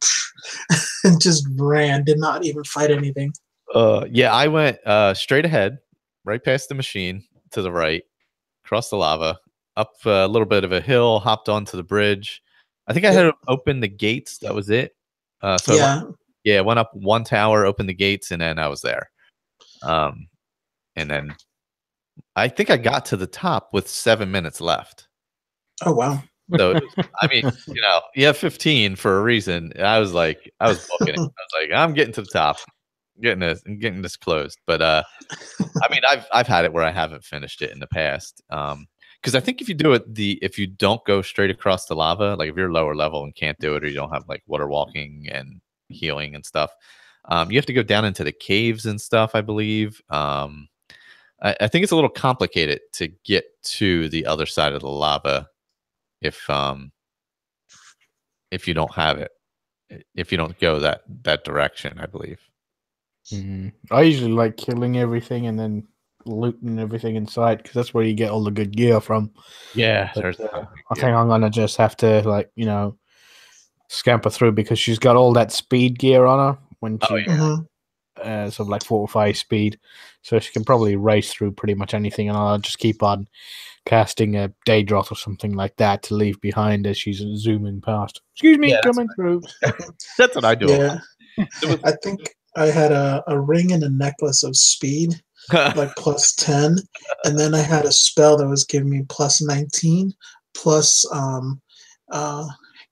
and just ran. Did not even fight anything. Yeah, I went straight ahead, right past the machine to the right, across the lava, up a little bit of a hill, hopped onto the bridge. I think I had to open the gates. That was it. So I went up one tower, opened the gates, and then I was there. And then I think I got to the top with 7 minutes left. Oh, wow. So, I mean, you have 15 for a reason. I was booking it. I was like, I'm getting to the top, getting this closed. But I mean, I've had it where I haven't finished it in the past. Because I think if you don't go straight across the lava, like if you're lower level and can't do it, or you don't have like water walking and healing and stuff, you have to go down into the caves and stuff, I believe. I think it's a little complicated to get to the other side of the lava if you don't have it, if you don't go that direction, I believe. I usually like killing everything and then looting everything inside because that's where you get all the good gear from. Yeah, but, I think I'm gonna just have to scamper through because she's got all that speed gear on her when she sort of like 4 or 5 speed, so she can probably race through pretty much anything, and I'll just keep on casting a Daedroth or something like that to leave behind as she's zooming past. Excuse me, coming through. That's what I do. Yeah, I think I had a ring and a necklace of speed, like plus 10, and then I had a spell that was giving me plus 19, plus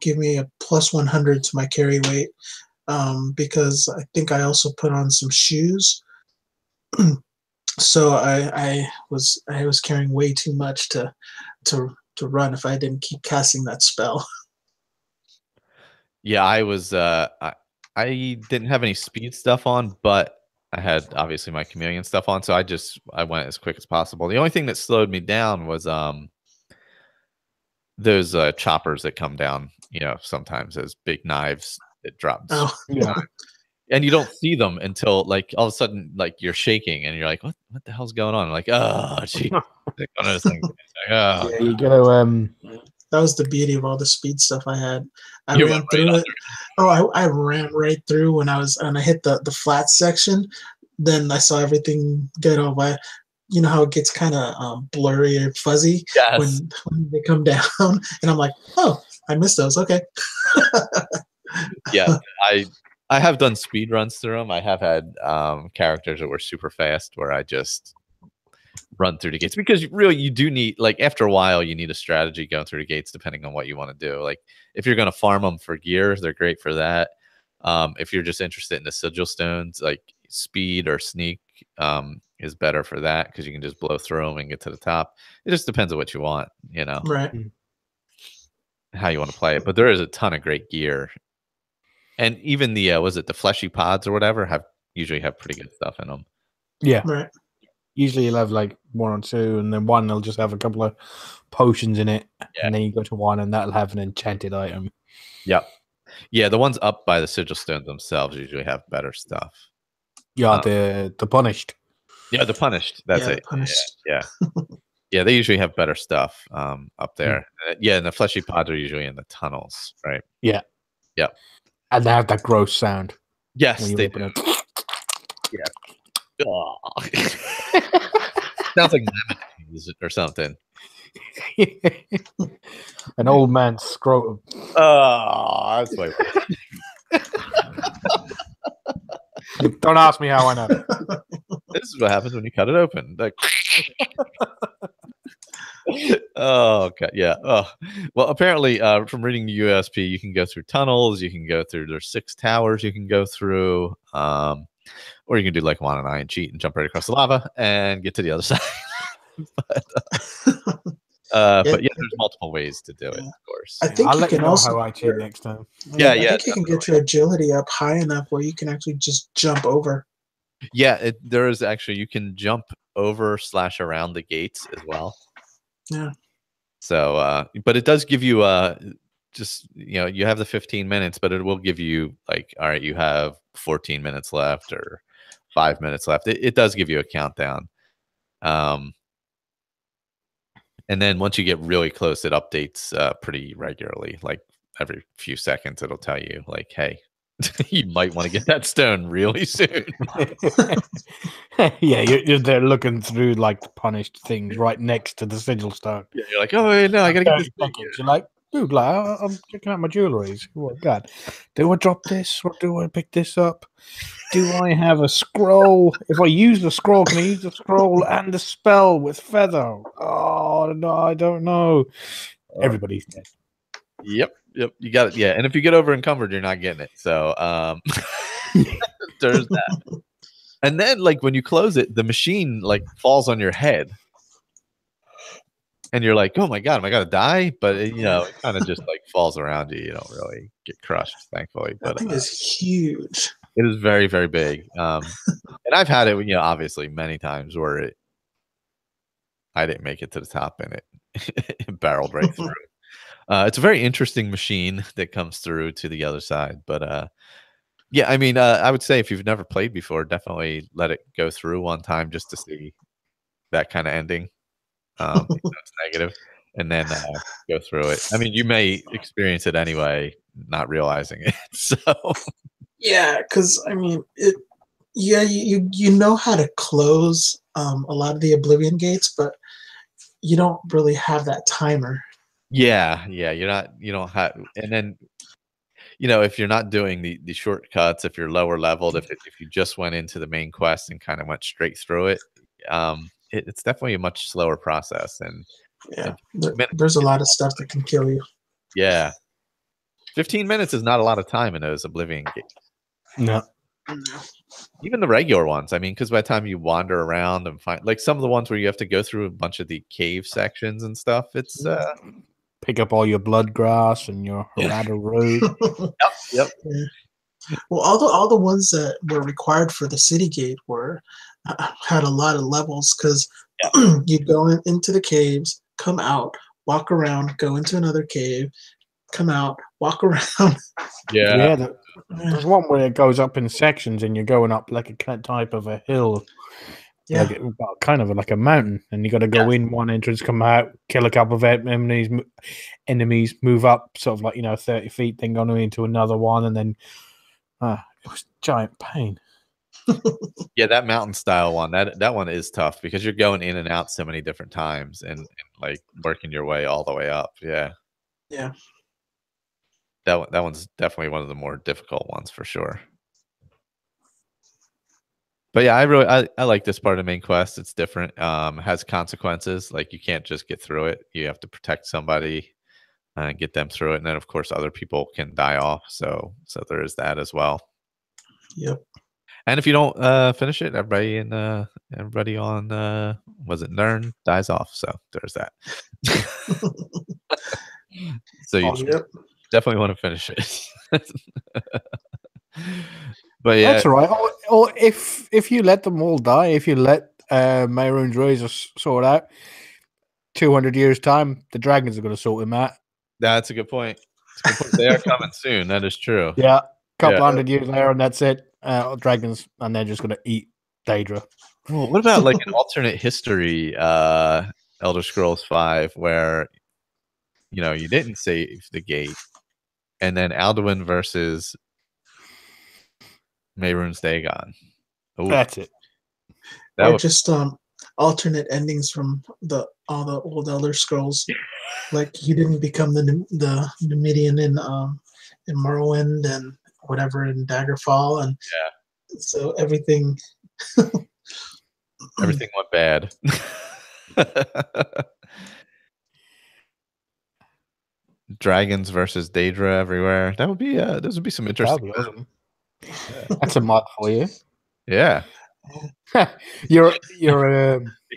give me a plus 100 to my carry weight. Because I think I also put on some shoes, so I was carrying way too much to run if I didn't keep casting that spell. Yeah, I was. I didn't have any speed stuff on, but I had obviously my chameleon stuff on, so I went as quick as possible. The only thing that slowed me down was those choppers that come down. Sometimes as big knives. It drops. Oh, yeah. And you don't see them until like all of a sudden, like you're shaking and you're like, what the hell's going on? I'm like, oh, gee. One of those things. Like, oh. Yeah, you gotta. That was the beauty of all the speed stuff I had. I ran through it. Oh, I ran right through when I hit the flat section. then I saw everything get all wet. You know how it gets kind of blurry or fuzzy Yes. when they come down, and I'm like, oh, I missed those. Okay. Yeah, I have done speed runs through them. I have had characters that were super fast where I just run through the gates, because really you do need, like, after a while you need a strategy going through the gates depending on what you want to do. Like if you're going to farm them for gear, they're great for that. If you're just interested in the sigil stones, like speed or sneak is better for that, because you can just blow through them and get to the top. It just depends on what you want, Right. how you want to play it. But there is a ton of great gear, and even the was it the fleshy pods or whatever usually have pretty good stuff in them. Yeah. Right. Usually you'll have like 1 or 2, and then one will just have a couple of potions in it, and then you go to one and that'll have an enchanted item. Yep. Yeah, the ones up by the sigil stones themselves usually have better stuff. Yeah, the punished. Yeah, the punished. That's it. Punished. Yeah. Yeah, they usually have better stuff up there. Yeah, and the fleshy pods are usually in the tunnels, right? Yeah. Yep. And they have that gross sound. Yes, when you they open do. it. Yeah. Oh. Sounds like lemon cheese or something. An old man's scrotum. Oh, that's my. Don't ask me how I know. This is what happens when you cut it open. Like, oh god, yeah. Oh, well, apparently, from reading the USP, you can go through tunnels. You can go through. There's 6 towers you can go through. Or you can do like Juan and I and cheat and jump right across the lava and get to the other side. But yeah, there's multiple ways to do it, of course. I think I'll you let you can know also how I cheat next time. Yeah, I think you can get your agility up high enough where you can actually just jump over. Yeah, there is actually, you can jump over / around the gates as well. Yeah. So, but it does give you just, you have the 15 minutes, but it will give you like, all right, you have 14 minutes left or 5 minutes left. It does give you a countdown. And then once you get really close, it updates pretty regularly. Like every few seconds, it'll tell you like, hey, you might want to get that stone really soon. Yeah, you're there looking through like the punished things right next to the sigil stone. Yeah, you're like, oh no, I gotta get this thing. You're like, dude, like, I'm checking out my jewelry. Oh God, do I drop this or do I pick this up? Do I have a scroll? If I use the scroll, can I use the scroll and the spell with feather? Oh no, I don't know. Everybody's dead. Yep, you got it. Yeah, and if you get over encumbered, you're not getting it. So there's that. And then, like, when you close it, the machine like falls on your head, and you're like, "Oh my god, am I gonna die?" But it kind of just like falls around you. You don't really get crushed, thankfully. But that thing is huge. It is very, very big. And I've had it, obviously many times where I didn't make it to the top, and it barreled right through. It's a very interesting machine that comes through to the other side. But yeah, I mean, I would say if you've never played before, definitely let it go through one time just to see that kind of ending. It's negative, and then go through it. I mean, you may experience it anyway, not realizing it. So yeah, because I mean, you know how to close a lot of the Oblivion gates, but you don't really have that timer. Yeah, you don't have, and then if you're not doing the shortcuts, if you're lower leveled, if you just went into the main quest and kind of went straight through it, it's definitely a much slower process. And yeah, there's a lot of stuff that can kill you. Yeah, 15 minutes is not a lot of time in those Oblivion gates. No. Even the regular ones. I mean, because by the time you wander around and find, like, some of the ones where you have to go through a bunch of the cave sections and stuff, it's pick up all your blood grass and your Harada root. Yep. Yeah. Well, all the ones that were required for the city gate had a lot of levels, because you go into the caves, come out, walk around, go into another cave, come out, walk around. Yeah. There's one where it goes up in sections, and you're going up like a type of a hill. Yeah, like, kind of like a mountain, and you got to go in one entrance, come out, kill a couple of enemies, move up sort of like 30 feet, then go into another one, and then it was a giant pain. Yeah, that mountain style one, that one is tough because you're going in and out so many different times and like working your way all the way up. Yeah. Yeah. That one's definitely one of the more difficult ones for sure. But yeah, I like this part of the main quest. It's different. It has consequences. Like you can't just get through it. You have to protect somebody and get them through it. And then of course other people can die off. So there is that as well. Yep. And if you don't finish it, everybody on was it Nern dies off. So there's that. So you definitely want to finish it. But yeah, that's all right. Or if you let them all die, if you let Mehrunes Razor sort out, 200 years time, the dragons are going to sort him out. That's a good point. They are coming soon. That is true. Yeah, couple hundred years later, and that's it. Dragons, and they're just going to eat Daedra. Well, what about like an alternate history, Elder Scrolls V, where you didn't save the gate, and then Alduin versus Mehrunes Dagon. Ooh. That's it. Or just alternate endings from all the old Elder Scrolls. Like he didn't become the Numidian in Morrowind and whatever in Daggerfall, and so everything went bad. Dragons versus Daedra everywhere. That would be those would be some interesting. Awesome. That's a mod for you. Yeah. You're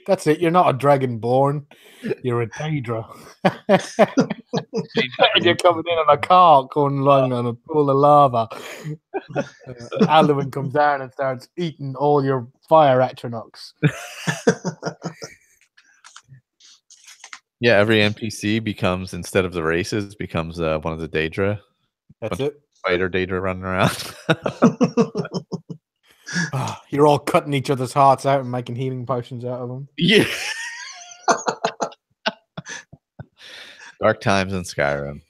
that's it. You're not a dragonborn. You're a Daedra. And you're coming in on a cart going along on a pool of lava. Alduin comes down and starts eating all your fire atronachs. Yeah, every NPC becomes, instead of the races, becomes one of the Daedra. That's it. Spider Daedra running around. You're all cutting each other's hearts out and making healing potions out of them. Yeah. Dark times in Skyrim.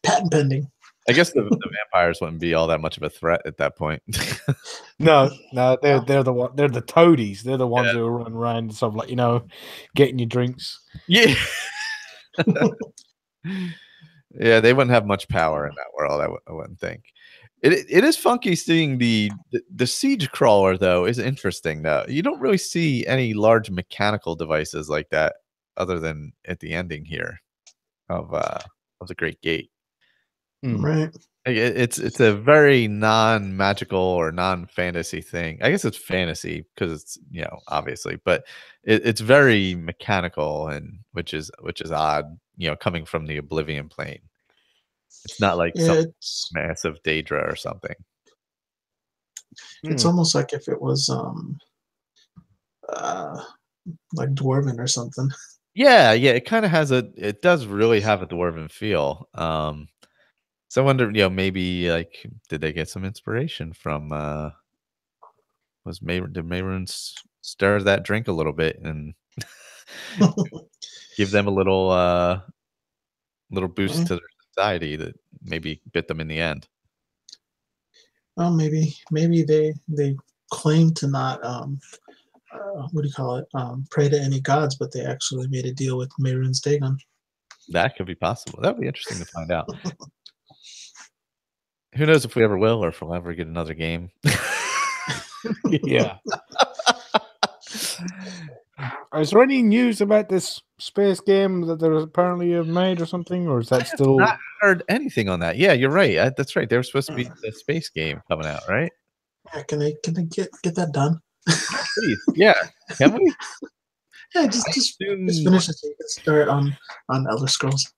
Patent pending. I guess the vampires wouldn't be all that much of a threat at that point. No, they're the toadies. They're the ones who run around sort of like, getting you drinks. Yeah. Yeah, they wouldn't have much power in that world, I wouldn't think. It is funky seeing the siege crawler, though, is interesting, though. You don't really see any large mechanical devices like that other than at the ending here of the Great Gate. Right. It's a very non-magical or non-fantasy thing. I guess it's fantasy because it's obviously, but it's very mechanical, and which is odd, coming from the Oblivion plane. It's not like some massive Daedra or something. It's almost like if it was like Dwarven or something. Yeah, it kind of has it does really have a Dwarven feel. So I wonder, maybe like, did they get some inspiration from did Mehrunes stir that drink a little bit and give them a little boost to their society that maybe bit them in the end? Well, maybe they claim to not what do you call it? Pray to any gods, but they actually made a deal with Mehrunes Dagon. That could be possible. That would be interesting to find out. Who knows if we ever will, or if we'll ever get another game. Yeah. Is there any news about this space game that they apparently have made or something, or is that still? I've not heard anything on that. Yeah, you're right. That's right. There was supposed to be a space game coming out, right? Yeah, can they get that done? Please. Yeah, can we? Yeah, just finish it so you can start on Elder Scrolls.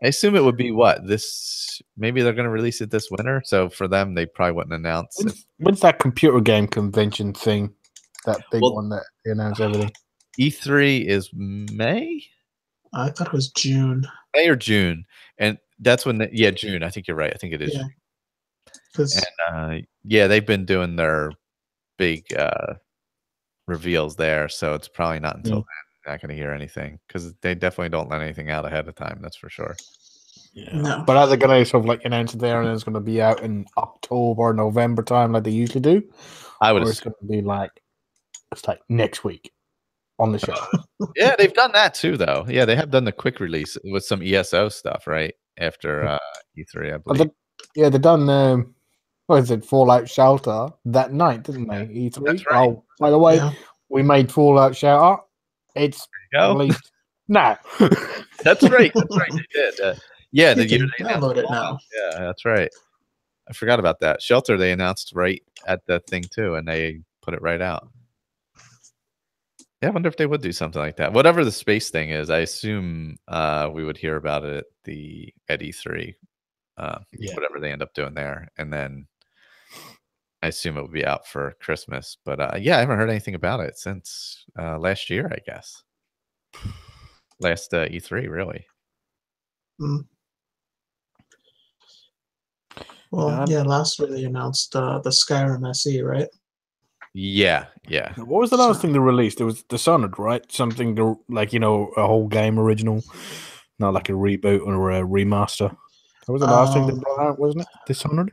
I assume it would be this. Maybe they're going to release it this winter. So for them, they probably wouldn't announce. When's that computer game convention thing? That big one that they announce everything. E3 is May. I thought it was June. May or June, and that's when. June. I think you're right. I think it is. Yeah. And they've been doing their big reveals there, so it's probably not until then. Not going to hear anything because they definitely don't let anything out ahead of time. That's for sure. Yeah. No. But are they going to sort of like announce it there and it's going to be out in October, November time like they usually do? I would Or it's assume. going to be like, it's like next week on the show. Yeah, they've done that too, though. Yeah, they have done the quick release with some ESO stuff, right? After E3, I believe. They've done, what is it, Fallout Shelter that night, didn't they? E3? That's right. Oh, by the way, Yeah. we made Fallout Shelter. It's Go. released now. That's right. That's right. They did. Yeah, the You year can they announced download it Fallout. now. Yeah, that's right. I forgot about that. Shelter they announced right at that thing too, and they put it right out. Yeah, I wonder if they would do something like that. Whatever the space thing is, I assume we would hear about it at E3. Yeah. Whatever they end up doing there, and then I assume it would be out for Christmas. But yeah, I haven't heard anything about it since last year, I guess. Last E3, really. Mm. Well, yeah, last year they announced the Skyrim SE, right? Yeah. What was the last thing they released? It was Dishonored, right? Something like, a whole game original, not like a reboot or a remaster. That was the last thing they brought out, wasn't it? Dishonored?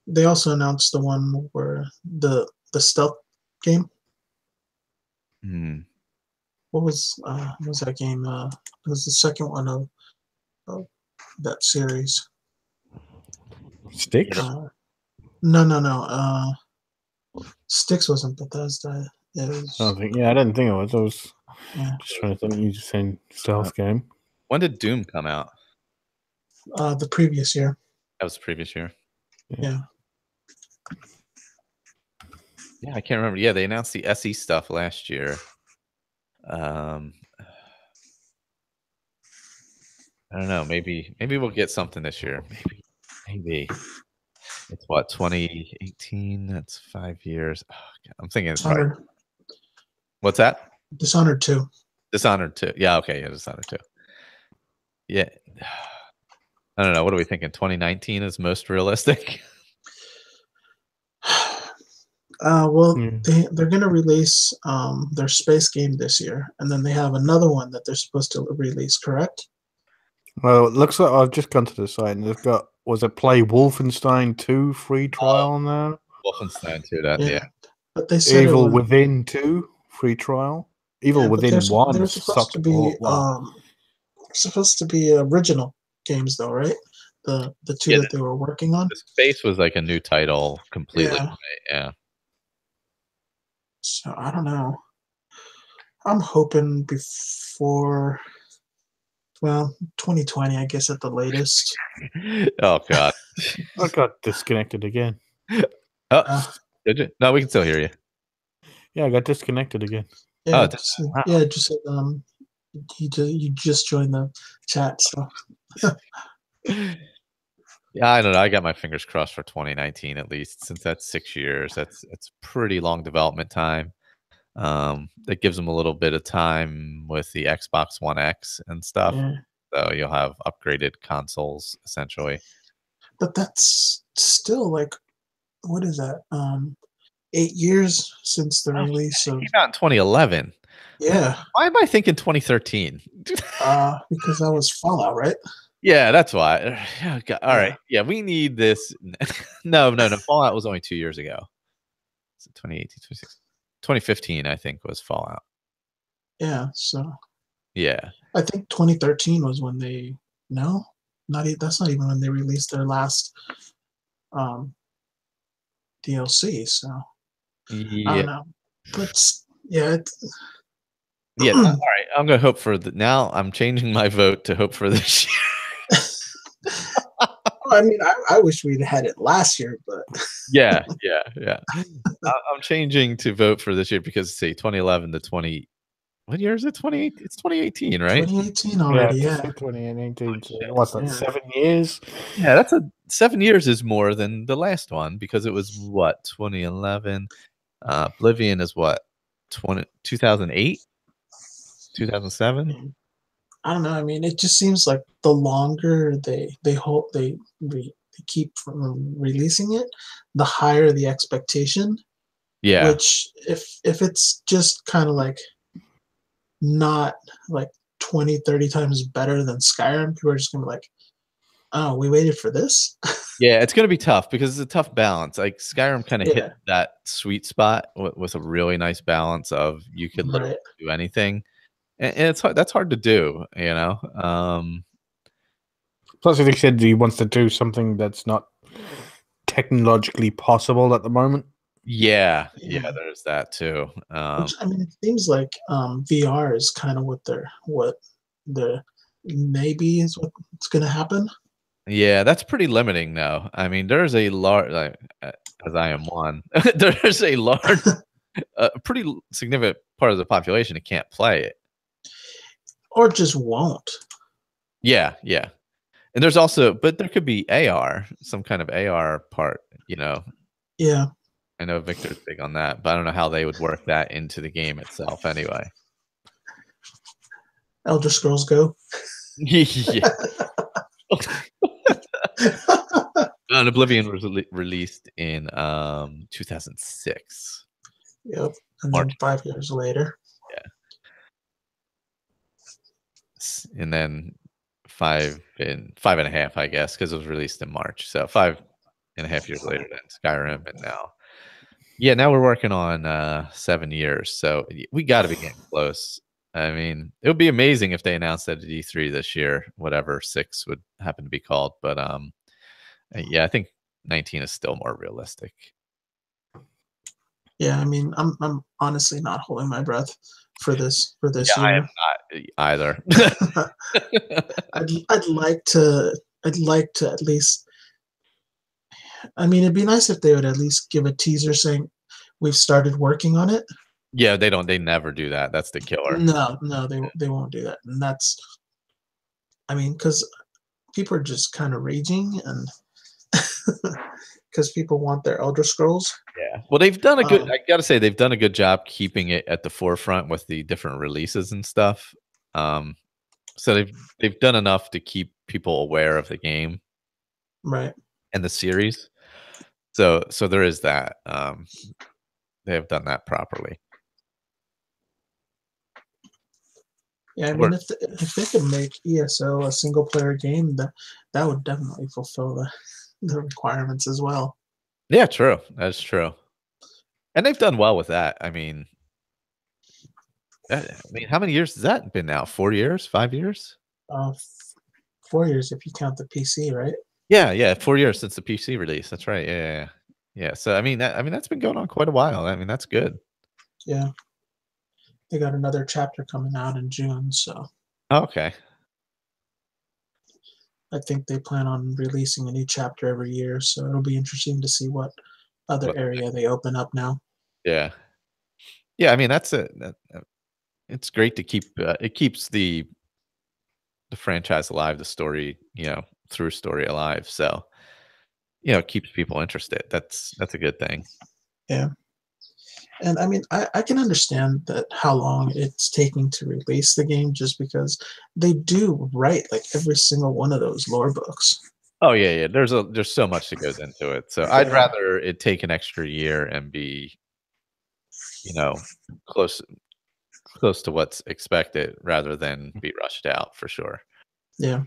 They also announced the one where the stealth game. What was that game? It was the second one of that series. Sticks? No. Sticks wasn't Bethesda. It was. I didn't think it was. I was just trying to think. You just saying stealth game. When did Doom come out? The previous year. That was the previous year. Yeah. Yeah, I can't remember. Yeah, they announced the SE stuff last year. I don't know. Maybe we'll get something this year. Maybe. It's what, 2018? That's 5 years. Oh, God, I'm thinking it's probably. What's that? Dishonored 2. Dishonored 2. Yeah, okay. Yeah, Dishonored 2. Yeah. I don't know. What are we thinking? 2019 is most realistic? Well, they're going to release their space game this year, and then they have another one that they're supposed to release, correct? Well, it looks like I've just gone to the site and they've got, was it Play Wolfenstein 2 free trial now? Wolfenstein 2, that, yeah. But they said Evil Within 2 free trial. Evil Within 1 they're supposed to be supposed to be original games, though, right? The two that they were working on. The Space was like a new title completely. Yeah. So I don't know. I'm hoping before, 2020, I guess, at the latest. Oh God. I got disconnected again. Oh, did you? No, we can still hear you. Yeah, I got disconnected again. Yeah, just you just joined the chat, so. Yeah, I don't know. I got my fingers crossed for 2019 at least, since that's 6 years. That's pretty long development time. That gives them a little bit of time with the Xbox One X and stuff. Yeah. So you'll have upgraded consoles essentially. But that's still like, what is that? 8 years since the release of. It came out in 2011. Yeah. Why am I thinking 2013? Because that was Fallout, right? Yeah, that's why. Oh, God. All right. Yeah, we need this. No. Fallout was only 2 years ago. So 2018, 2015, I think, was Fallout. Yeah. So. Yeah. I think 2013 was when they. No, that's not even when they released their last DLC. So. Yeah. I don't know. But yeah. Yeah. All right. I'm gonna hope for now. I'm changing my vote to hope for this year. I mean, I wish we'd had it last year, but yeah. I'm changing to vote for this year because say 2011 to 20. What year is it? 2018. It's 2018, right? 2018 already. Yeah. 2018. What's that? 7 years? Yeah, that's 7 years is more than the last one because it was what 2011. Oblivion is what 2008, 2007. I don't know. I mean, it just seems like the longer they keep from releasing it, the higher the expectation. Yeah. Which, if it's just kind of like not like 20, 30 times better than Skyrim, people are just gonna be like, oh, we waited for this. Yeah, it's gonna be tough because it's a tough balance. Like Skyrim kind of Yeah. hit that sweet spot with a really nice balance of you could literally Right. do anything, and it's hard, that's hard to do, you know. Plus, he said he wants to do something that's not technologically possible at the moment. Yeah, Yeah. there's that too. Which, I mean, it seems like VR is kind of what the maybe is what's going to happen. Yeah, that's pretty limiting though. I mean, there's a large, like, as I am one, there's a large, pretty significant part of the population that can't play it. Or just won't. Yeah. And there's also, but there could be AR, some kind of AR part, you know. Yeah. I know Victor's big on that, but I don't know how they would work that into the game itself anyway. Elder Scrolls Go. Yeah. And Oblivion was released in 2006. Yep. And then March. 5 years later. Yeah. And then 5.5, I guess, because it was released in March. So 5.5 years later than Skyrim, and now we're working on 7 years. So we got to be getting close. I mean, it would be amazing if they announced that at E3 this year, whatever 6 would happen to be called. But yeah, I think 19 is still more realistic. Yeah, I mean, I'm honestly not holding my breath for this year. I am not either. I'd like to at least. I mean, it'd be nice if they would at least give a teaser saying we've started working on it. Yeah, they don't. They never do that. That's the killer. No, they won't do that, and that's. I mean, because people are just kind of raging, and because people want their Elder Scrolls. Yeah. Well, they've done a good. I gotta say, they've done a good job keeping it at the forefront with the different releases and stuff. So they've done enough to keep people aware of the game, Right. And the series. So there is that. They have done that properly. Yeah, I mean, if they could make ESO a single player game, that would definitely fulfill the requirements as well. Yeah, true. That's true. And they've done well with that. I mean, how many years has that been now? 4 years? 5 years? 4 years if you count the PC, right? Yeah. 4 years since the PC release. That's right. Yeah. So I mean, that's been going on quite a while. I mean, that's good. Yeah. They got another chapter coming out in June, so. Okay. I think they plan on releasing a new chapter every year, so it'll be interesting to see what other area they open up now. Yeah. I mean, it's great to keep. It keeps the franchise alive, the story, through story alive. So, it keeps people interested. That's a good thing. Yeah. And I mean, I can understand that how long it's taking to release the game, just because they do write like every single one of those lore books. Oh yeah. There's so much that goes into it. So I'd rather it take an extra year and be, close to what's expected rather than be rushed out, for sure. Yeah.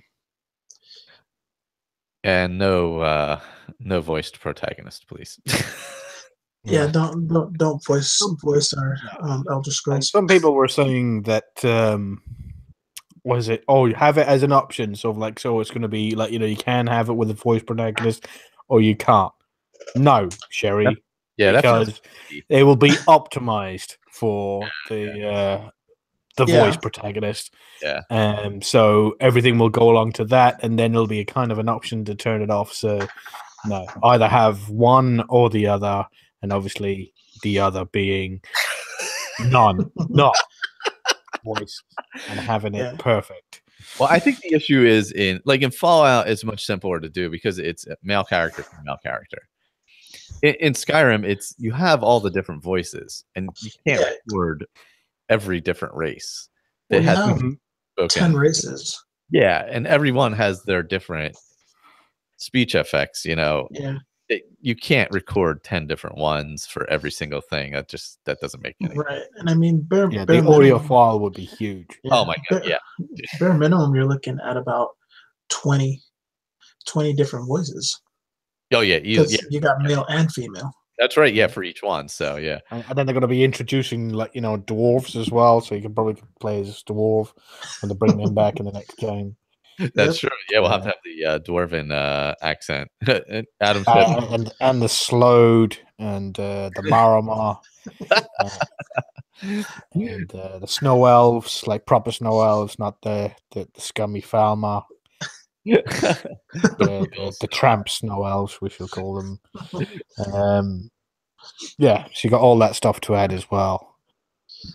And no voiced protagonist, please. Yeah, don't voice our Elder Scrolls. And some people were saying that was it? Oh, you have it as an option, so it's going to be like you can have it with a voice protagonist, or you can't. No, Sherry. Yeah, because it will be optimized for the voice protagonist. Yeah. So everything will go along to that, and then there'll be a kind of an option to turn it off. So no, either have one or the other. And obviously, the other being not voice and having it perfect. Well, I think the issue is in Fallout, it's much simpler to do because it's a male character to male character. In Skyrim, you have all the different voices, and you can't record every different race. They have 10 races. Yeah, and everyone has their different speech effects. Yeah. You can't record 10 different ones for every single thing. That doesn't make any sense. Right. And I mean, bare the minimum, audio file would be huge. yeah, Oh my god, yeah. Bare minimum, you're looking at about 20 different voices. Oh yeah, Because you got male and female. That's right. Yeah, for each one. So yeah, and then they're going to be introducing dwarves as well. So you can probably play as a dwarf when they bring them back in the next game. That's true. Yeah, we'll have to have the dwarven accent. Adam said, and the Slode and the Marama and the snow elves, like proper snow elves, not the scummy Falma. the tramp snow elves, we shall call them. Yeah, so you got all that stuff to add as well.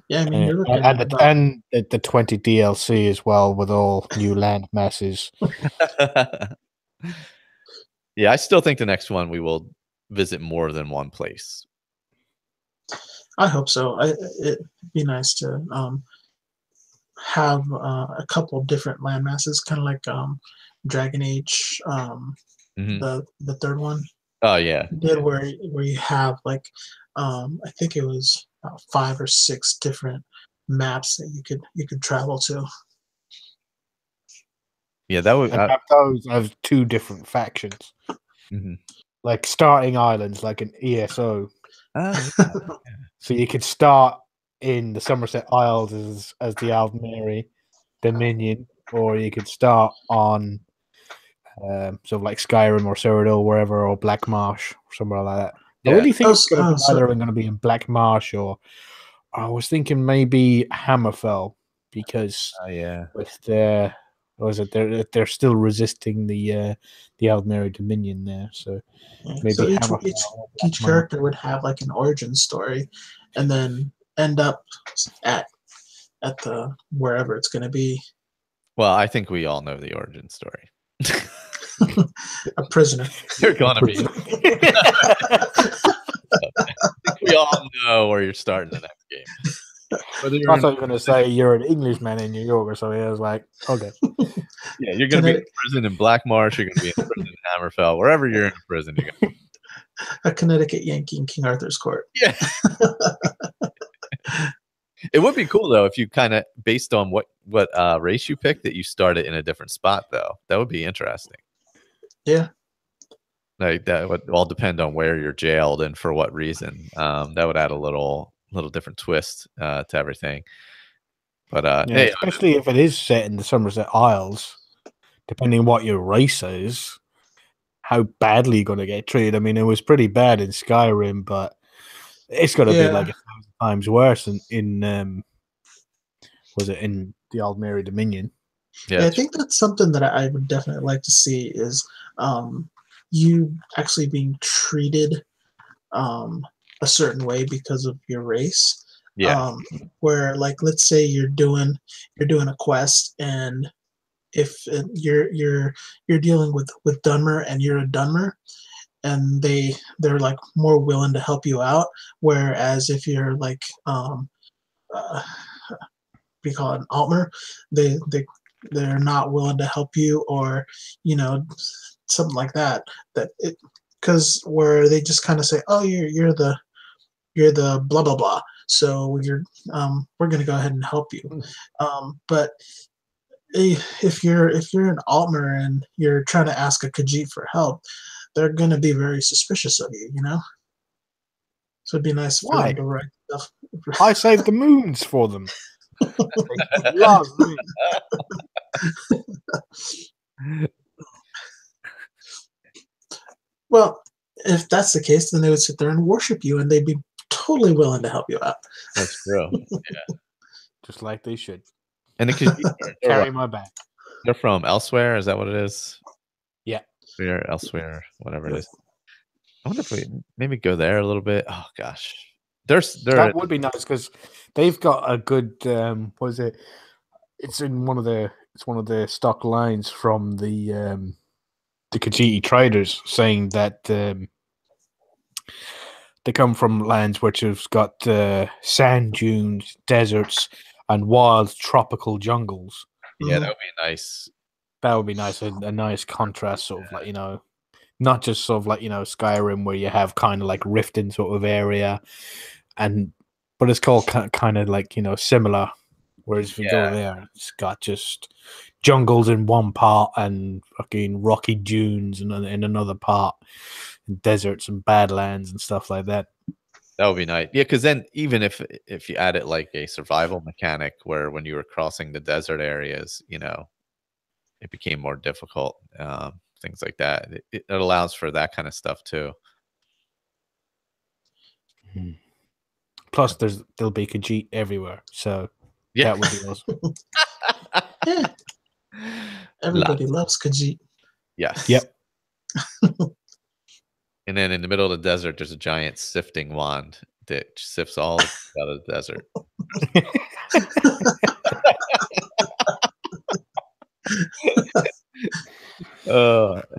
Yeah, I mean, you're looking and the 20 DLC as well with all new land masses. Yeah, I still think the next one we will visit more than one place. I hope so. It'd be nice to have a couple different land masses, kind of like Dragon Age, the third one. Oh yeah, did where you have like I think it was 5 or 6 different maps that you could travel to. Yeah, that would have those as 2 different factions, like starting islands, like an ESO. Oh, yeah. So you could start in the Somerset Isles as the Aldmeri Dominion, or you could start on sort of like Skyrim or Cyrodiil, wherever, or Black Marsh, or somewhere like that. I really think it's either going to be in Black Marsh, or I was thinking maybe Hammerfell, because with their they're still resisting the Aldmeri Dominion there. So maybe so each character would have like an origin story, and then end up at the wherever it's going to be. Well, I think we all know the origin story. A prisoner. You're gonna be. We all know where you're starting the next game. I thought you were going to say you're an Englishman in New York, so I was like, okay. Yeah, you're going to be in prison in Black Marsh. You're going to be in prison in Hammerfell. Wherever you're in prison, you're going to be. A Connecticut Yankee in King Arthur's Court. Yeah. It would be cool though if you kind of, based on what race you picked, that you started in a different spot though. That would be interesting. Yeah. Like that would all depend on where you're jailed and for what reason. That would add a little different twist to everything. But hey, especially if it is set in the Somerset Isles, depending on what your race is, how badly you're going to get treated. I mean, it was pretty bad in Skyrim, but it's going to be like 1,000 times worse in was it in the Aldmeri Dominion? Yeah, I think that's something that I would definitely like to see is you actually being treated a certain way because of your race. Yeah. Where, like, let's say you're doing a quest, and if you're dealing with Dunmer and you're a Dunmer, and they're like more willing to help you out, whereas if you're like we call it an Altmer, they're not willing to help you, or something like that. That it, because where they just kind of say, oh, you're the blah blah blah, so we're gonna go ahead and help you. But if you're an Altmer and you're trying to ask a Khajiit for help, they're gonna be very suspicious of you, So it'd be nice for them to write stuff. I saved the moons for them. They love me. Well, if that's the case, then they would sit there and worship you, and they'd be totally willing to help you out. That's true. Yeah. Just like they should. And they carry my back. They're from elsewhere. Is that what it is? Yeah. We're elsewhere, whatever it is. I wonder if we maybe go there a little bit. Oh gosh, that would be nice because they've got a good. What is it? It's in one of the stock lines from the Khajiit traders saying that they come from lands which have got sand dunes, deserts, and wild tropical jungles. Yeah, that would be nice. That would be nice. A nice contrast, sort of like not just sort of like Skyrim where you have kind of like rifting sort of area, but it's called kind of like similar. Whereas if you go there, it's got just jungles in one part and fucking rocky dunes in another part, and deserts and badlands and stuff like that. That would be nice. Yeah, because then even if you add it like a survival mechanic where when you were crossing the desert areas, it became more difficult. Things like that. It allows for that kind of stuff too. Plus, there'll be Khajiit everywhere, so that would be awesome. Yeah. Everybody loves Khajiit. Yes. Yep. And then in the middle of the desert, there's a giant sifting wand that sifts all out of the desert.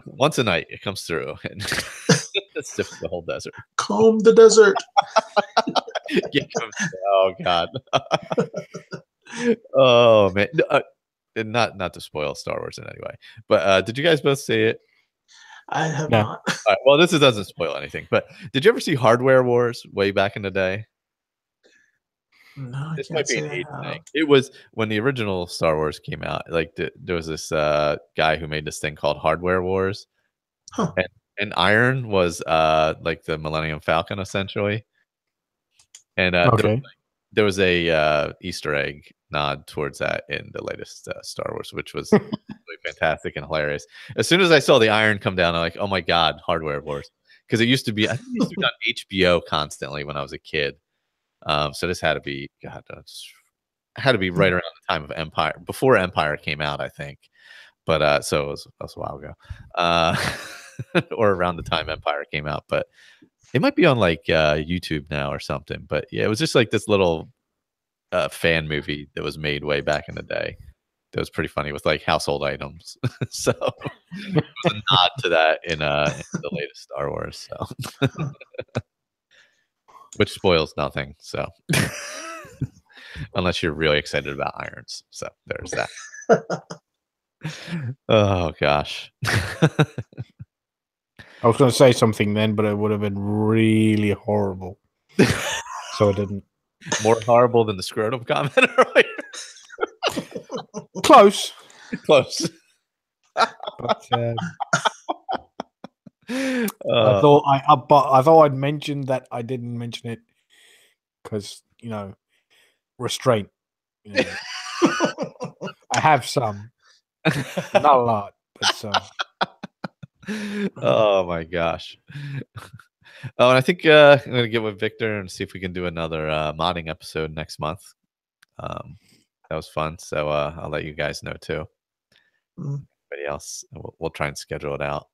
Once a night, it comes through and sifts the whole desert. Comb the desert. Oh God. Oh man. Not to spoil Star Wars in any way, but did you guys both see it? I have not. All right, well, this doesn't spoil anything, but did you ever see Hardware Wars way back in the day? No, This might be an age thing. It was when the original Star Wars came out. Like there was this guy who made this thing called Hardware Wars, and Iron was like the Millennium Falcon essentially. And there was a Easter egg nod towards that in the latest Star Wars, which was really fantastic and hilarious. As soon as I saw the Iron come down, I'm like, oh my God, Hardware Wars. Because it used to be, I think it used to be on HBO constantly when I was a kid. So this had to be, God, had to be right around the time of Empire, before Empire came out, I think. But so it was a while ago, or around the time Empire came out. But it might be on like YouTube now or something. But yeah, it was just like this little fan movie that was made way back in the day. That was pretty funny with like household items. So it was a nod to that in the latest Star Wars. So. Which spoils nothing. So unless you're really excited about irons. So there's that. Oh gosh. I was going to say something then, but it would have been really horrible. So I didn't. More horrible than the scrotum comment earlier. Close. Close. But, I thought I'd mentioned that I didn't mention it because restraint. I have some, not a lot, but some. Oh my gosh. Oh, and I think I'm gonna get with Victor and see if we can do another modding episode next month. That was fun, so I'll let you guys know too. Anybody else? We'll try and schedule it out.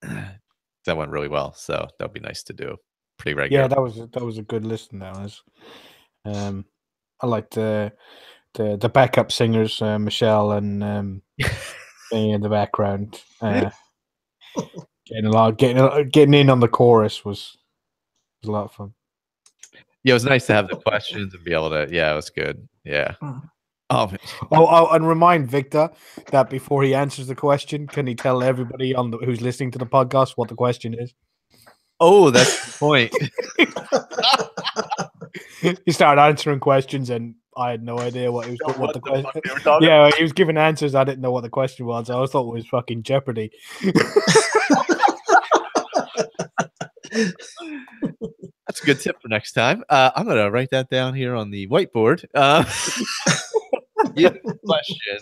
That went really well, so that'd be nice to do pretty regular. Yeah, that was a good listen. That was. I liked the backup singers, Michelle and being in the background. Getting in on the chorus was a lot of fun. Yeah, it was nice to have the questions and be able to. Yeah, it was good. Yeah. Oh, and remind Victor that before he answers the question, can he tell everybody who's listening to the podcast what the question is? Oh, that's the point. He started answering questions, and I had no idea what the question. Yeah, he was giving answers. I didn't know what the question was. I thought it was fucking Jeopardy. That's a good tip for next time. I'm gonna write that down here on the whiteboard. Yeah, question.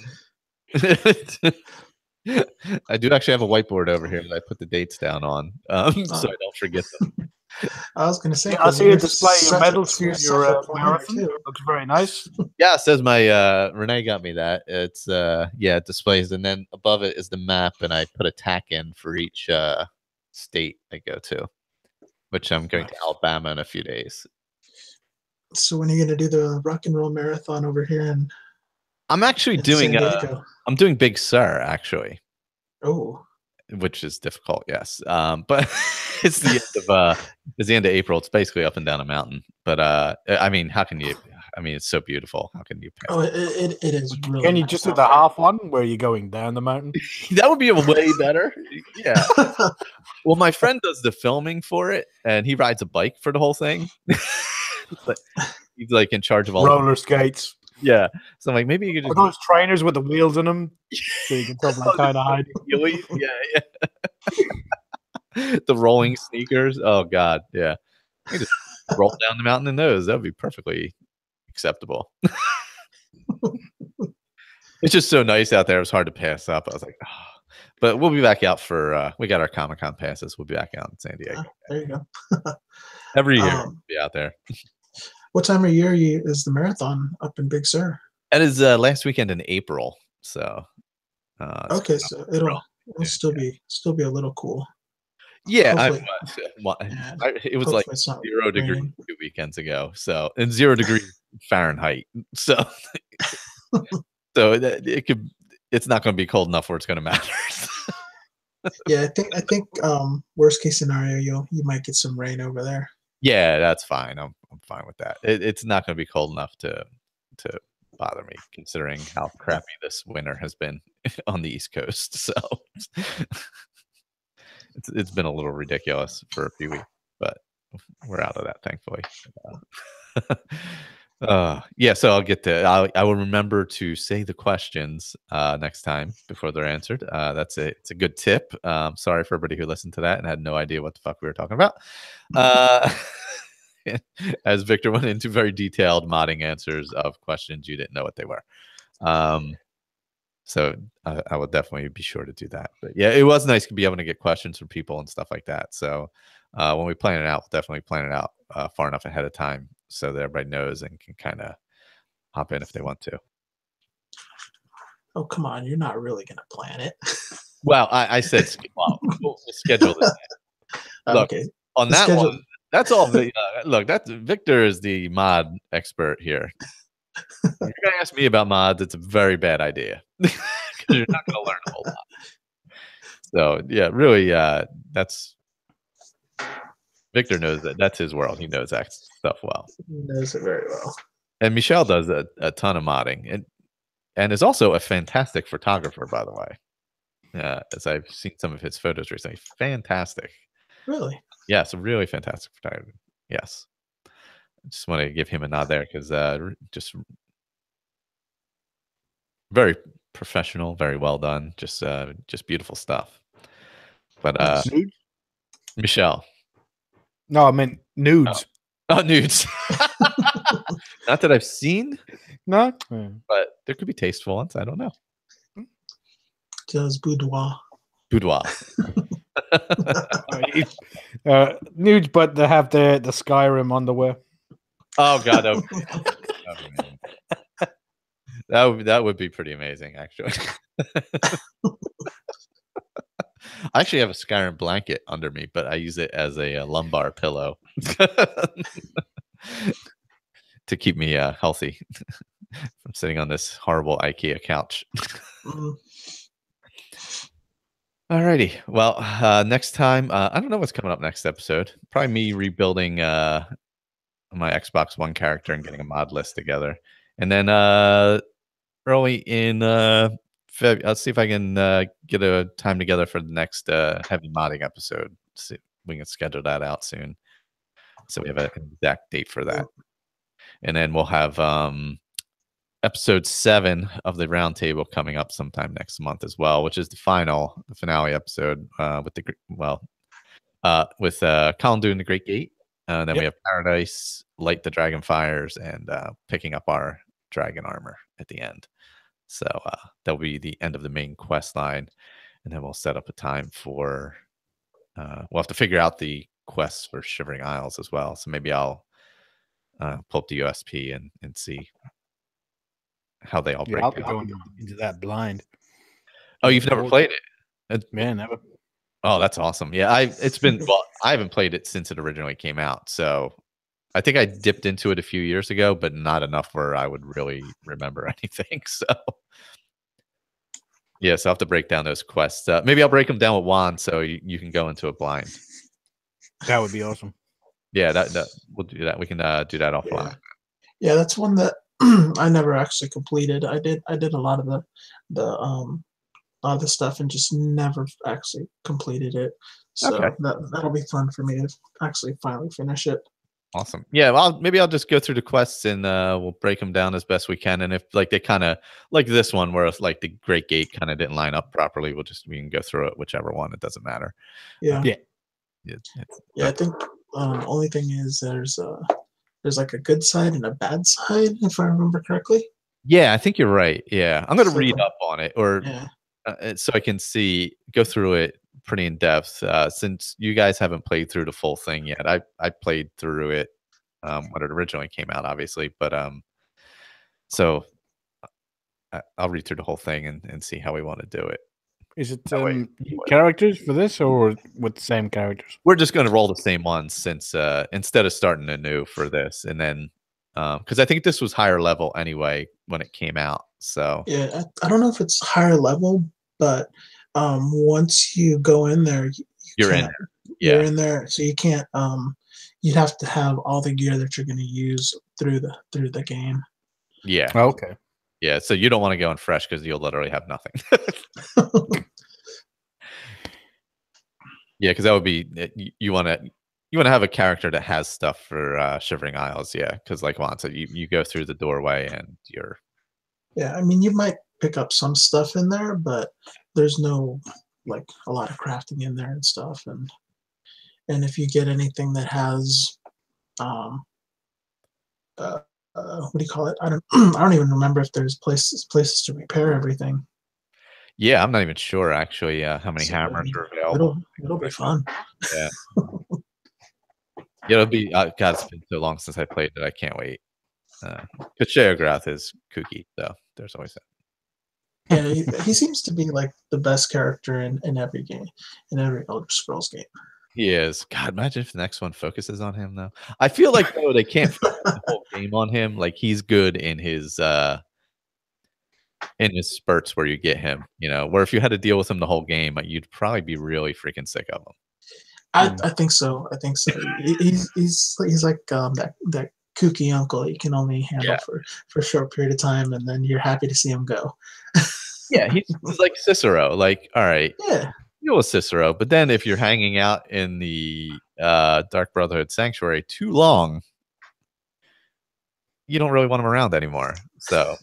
I do actually have a whiteboard over here that I put the dates down on, so I don't forget them. I was going to say, I see you display your medals for your marathon. Looks very nice. Yeah, it says my Renee got me that. It's it displays, and then above it is the map, and I put a tack in for each state I go to, which I'm going to Alabama in a few days. So when are you going to do the rock and roll marathon over here? And I'm actually doing I'm doing Big Sur actually. Oh, which is difficult, yes. But it's the end of April. It's basically up and down a mountain. But I mean, how can you I mean, it's so beautiful. How can you pass? Oh, it is really. Can you nice just do out the there. half one where you're going down the mountain? That would be a way better. Yeah. Well, my friend does the filming for it, and he rides a bike for the whole thing. But he's like in charge of all. Roller skates. Yeah. So I'm like, maybe you could Are just those trainers with the wheels in them? So you can tell like kind of hide. Yeah. The rolling sneakers. Oh God, yeah. You just roll down the mountain in those. That would be perfectly acceptable. It's just so nice out there. It was hard to pass up. I was like, oh. But we'll be back out for. We got our Comic-Con passes. We'll be back out in San Diego. There you go. Every year, we'll be out there. What time of year is the marathon up in Big Sur? That is last weekend in April. So. Okay, so it'll still be a little cool. Yeah, it was like 0 degrees 2 weekends ago. So, and 0 degrees Fahrenheit. So, it could. It's not going to be cold enough where it's going to matter. Yeah, I think worst case scenario, you might get some rain over there. Yeah, that's fine. I'm fine with that. It's not going to be cold enough to bother me, considering how crappy this winter has been on the East Coast. So it's been a little ridiculous for a few weeks, but we're out of that, thankfully. Yeah, so I'll get to. I will remember to say the questions next time before they're answered. It's a good tip. Sorry for everybody who listened to that and had no idea what the fuck we were talking about. As Victor went into very detailed modding answers of questions you didn't know what they were. So I will definitely be sure to do that. But yeah, it was nice to be able to get questions from people and stuff like that. So when we plan it out, we'll definitely plan it out far enough ahead of time so that everybody knows and can kind of hop in if they want to. Oh, come on. You're not really going to plan it. Well, I said, we'll schedule it. Look, okay. On that one, that's all. Look, Victor is the mod expert here. If you're going to ask me about mods, it's a very bad idea because you're not going to learn a whole lot. So, yeah, really, that's Victor knows that. That's his world. He knows that stuff well. He knows it very well. And Michelle does a ton of modding and is also a fantastic photographer, by the way. As I've seen some of his photos recently. Fantastic. Really? Yes, a really fantastic photographer. Yes. I just want to give him a nod there because just very professional, very well done. Just beautiful stuff. But Michelle. No, I meant nudes. Oh, nudes. Not that I've seen. No. But there could be tasteful ones. I don't know. Just boudoir. Boudoir. Nudes, but they have the Skyrim underwear. Oh God, that would be pretty amazing, actually. I actually have a Skyrim blanket under me, but I use it as a lumbar pillow to keep me healthy from sitting on this horrible IKEA couch. Alrighty. Well, next time, I don't know what's coming up next episode. Probably me rebuilding my Xbox One character and getting a mod list together. And then early in I'll see if I can get a time together for the next heavy modding episode. See if we can schedule that out soon. So we have an exact date for that. And then we'll have episode 7 of the Roundtable coming up sometime next month as well, which is the finale episode with Colin doing the Great Gate. And then we have Paradise, Light the Dragon Fires, and picking up our dragon armor at the end. So that'll be the end of the main quest line. And then we'll set up a time for we'll have to figure out the quests for Shivering Isles as well. So maybe I'll pull up the USP and see how they all break I'll be down. going into that blind. Oh, you've never played it? Man, never. Oh, that's awesome. Yeah, I haven't played it since it originally came out. So I think I dipped into it a few years ago, but not enough where I would really remember anything. So yeah, so I'll have to break down those quests. Maybe I'll break them down with Juan so you can go into it blind. That would be awesome. Yeah, that we'll do that. We can do that offline. Yeah, that's one that I never actually completed. I did a lot of a lot of the stuff and just never actually completed it. Okay. So that'll be fun for me to actually finally finish it. Awesome. Yeah, well, maybe I'll just go through the quests and we'll break them down as best we can. And if like they kind of like this one where it's like the Great Gate kind of didn't line up properly, we can go through it, whichever one. It doesn't matter. Yeah. Yeah. Yeah, I think only thing is there's like a good side and a bad side, if I remember correctly. Yeah, I think you're right. Yeah, I'm gonna So read up on it, or yeah, so I can go through it pretty in depth. Since you guys haven't played through the full thing yet, I played through it when it originally came out, obviously, but so I'll read through the whole thing and see how we want to do it. Is it That way, new characters for this, or with the same characters? we're just going to roll the same ones since instead of starting anew for this, and then because I think this was higher level anyway when it came out. So yeah, I don't know if it's higher level, but once you go in there, you you're in can't. there. You're Yeah. in there, so you can't. You'd have to have all the gear that you're going to use through the game. Yeah. Okay. Yeah. So you don't want to go in fresh because you'll literally have nothing. Yeah, because that would be you want to have a character that has stuff for Shivering Isles. Yeah, because like Juan said, you go through the doorway and you're Yeah, I mean, you might pick up some stuff in there, but there's no like a lot of crafting in there and stuff. And if you get anything that has um, what do you call it? I don't I don't even remember if there's places to repair everything. yeah. I'm not even sure actually how many So hammers are available. it'll be fun. Yeah, yeah. It'll be God. It's been so long since I played it. I can't wait. Because Sheograth is kooky, so there's always that. Yeah, he seems to be like the best character in every game, in every Elder Scrolls game. He is. God, imagine if the next one focuses on him though. I feel like though they can't focus the whole game on him. Like he's good in his spurts where you get him, where if you had to deal with him the whole game, you'd probably be really freaking sick of him. I think so. I think so. He's like that kooky uncle you can only handle for a short period of time, and then you're happy to see him go. Yeah, he's like Cicero. Like, all right, Yeah, deal with Cicero, but then if you're hanging out in the Dark Brotherhood Sanctuary too long, you don't really want him around anymore. So,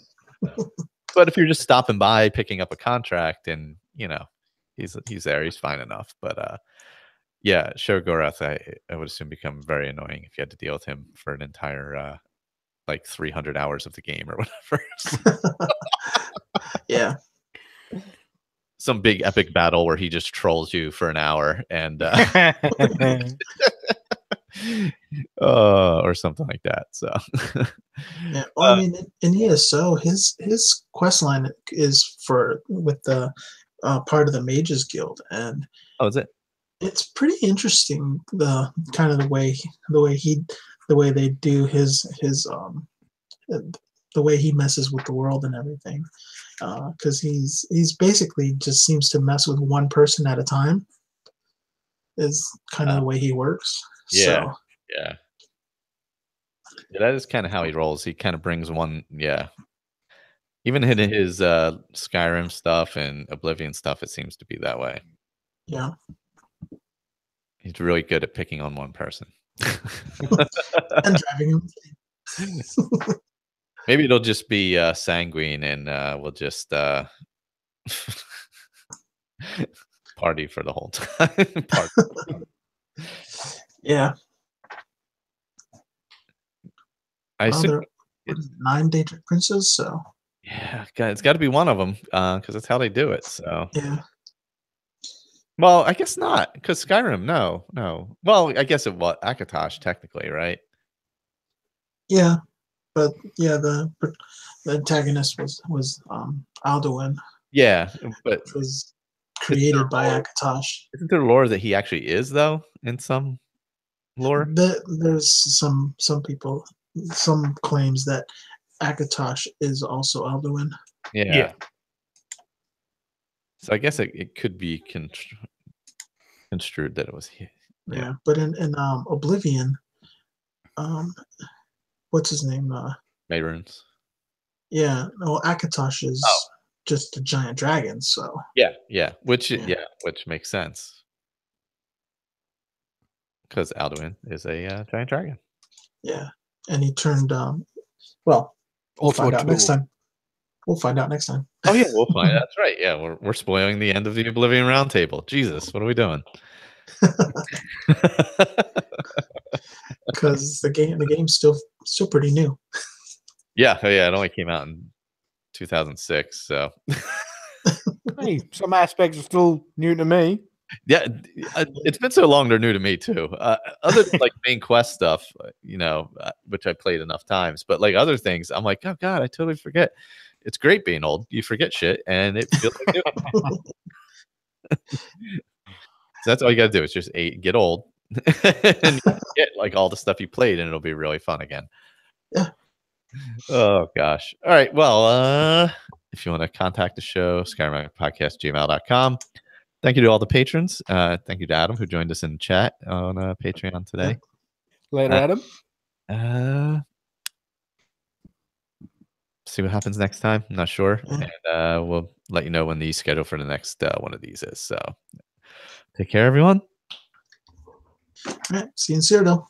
but if you're just stopping by, picking up a contract, and he's there, he's fine enough. But yeah, Shogorath, I would assume become very annoying if you had to deal with him for an entire like 300 hours of the game or whatever. yeah. Some big epic battle where he just trolls you for an hour and or something like that. So Yeah. Well, I mean, in ESO, his quest line is with the part of the Mages Guild, and oh, is it? it's pretty interesting the kind of the way they do his the way he messes with the world and everything, because he's basically just seems to mess with one person at a time is kind of the way he works. Yeah, so, yeah, that is kind of how he rolls. He kind of brings one, even in his Skyrim stuff and Oblivion stuff, it seems to be that way. Yeah. He's really good at picking on one person. And driving him. Maybe it'll just be sanguine and we'll just party for the whole time. Yeah. I assume 9 Daedric princes, so yeah, it's got to be one of them because that's how they do it. So yeah. Well, I guess not, because Skyrim, no. Well, I guess it was Akatosh, technically, right? Yeah, but yeah, the antagonist was Alduin. Yeah, but which was created by Akatosh. Isn't there lore that he actually is, though, in some lore? There's some people, some claims that Akatosh is also Alduin. Yeah. So I guess it could be construed that it was he. Yeah, but in Oblivion, what's his name? Mayrunes. Yeah, no, Akatosh is just a giant dragon. So Yeah, which Yeah. which makes sense because Alduin is a giant dragon. yeah, and he turned. Well, we'll Also find a out next tool. time. We'll find out next time. Oh yeah, we'll find. That's right. Yeah, we're spoiling the end of the Oblivion Roundtable. Jesus, what are we doing? Because the game's still pretty new. Yeah, it only came out in 2006. So Hey, some aspects are still new to me. yeah, it's been so long; they're new to me too. Other than like main quest stuff, which I played enough times, but like other things, I'm like, oh god, I totally forget. It's great being old. You forget shit, and it feels like new. So that's all you got to do is just get old, and get like all the stuff you played, and it'll be really fun again. Yeah. Oh gosh. All right. Well, if you want to contact the show, askyrimaddictpodcast@gmail.com. Thank you to all the patrons. Thank you to Adam who joined us in chat on Patreon today. Later, Adam. See what happens next time. I'm not sure. Yeah. And we'll let you know when the schedule for the next one of these is. So take care, everyone. All right, see you in Cyrodiil.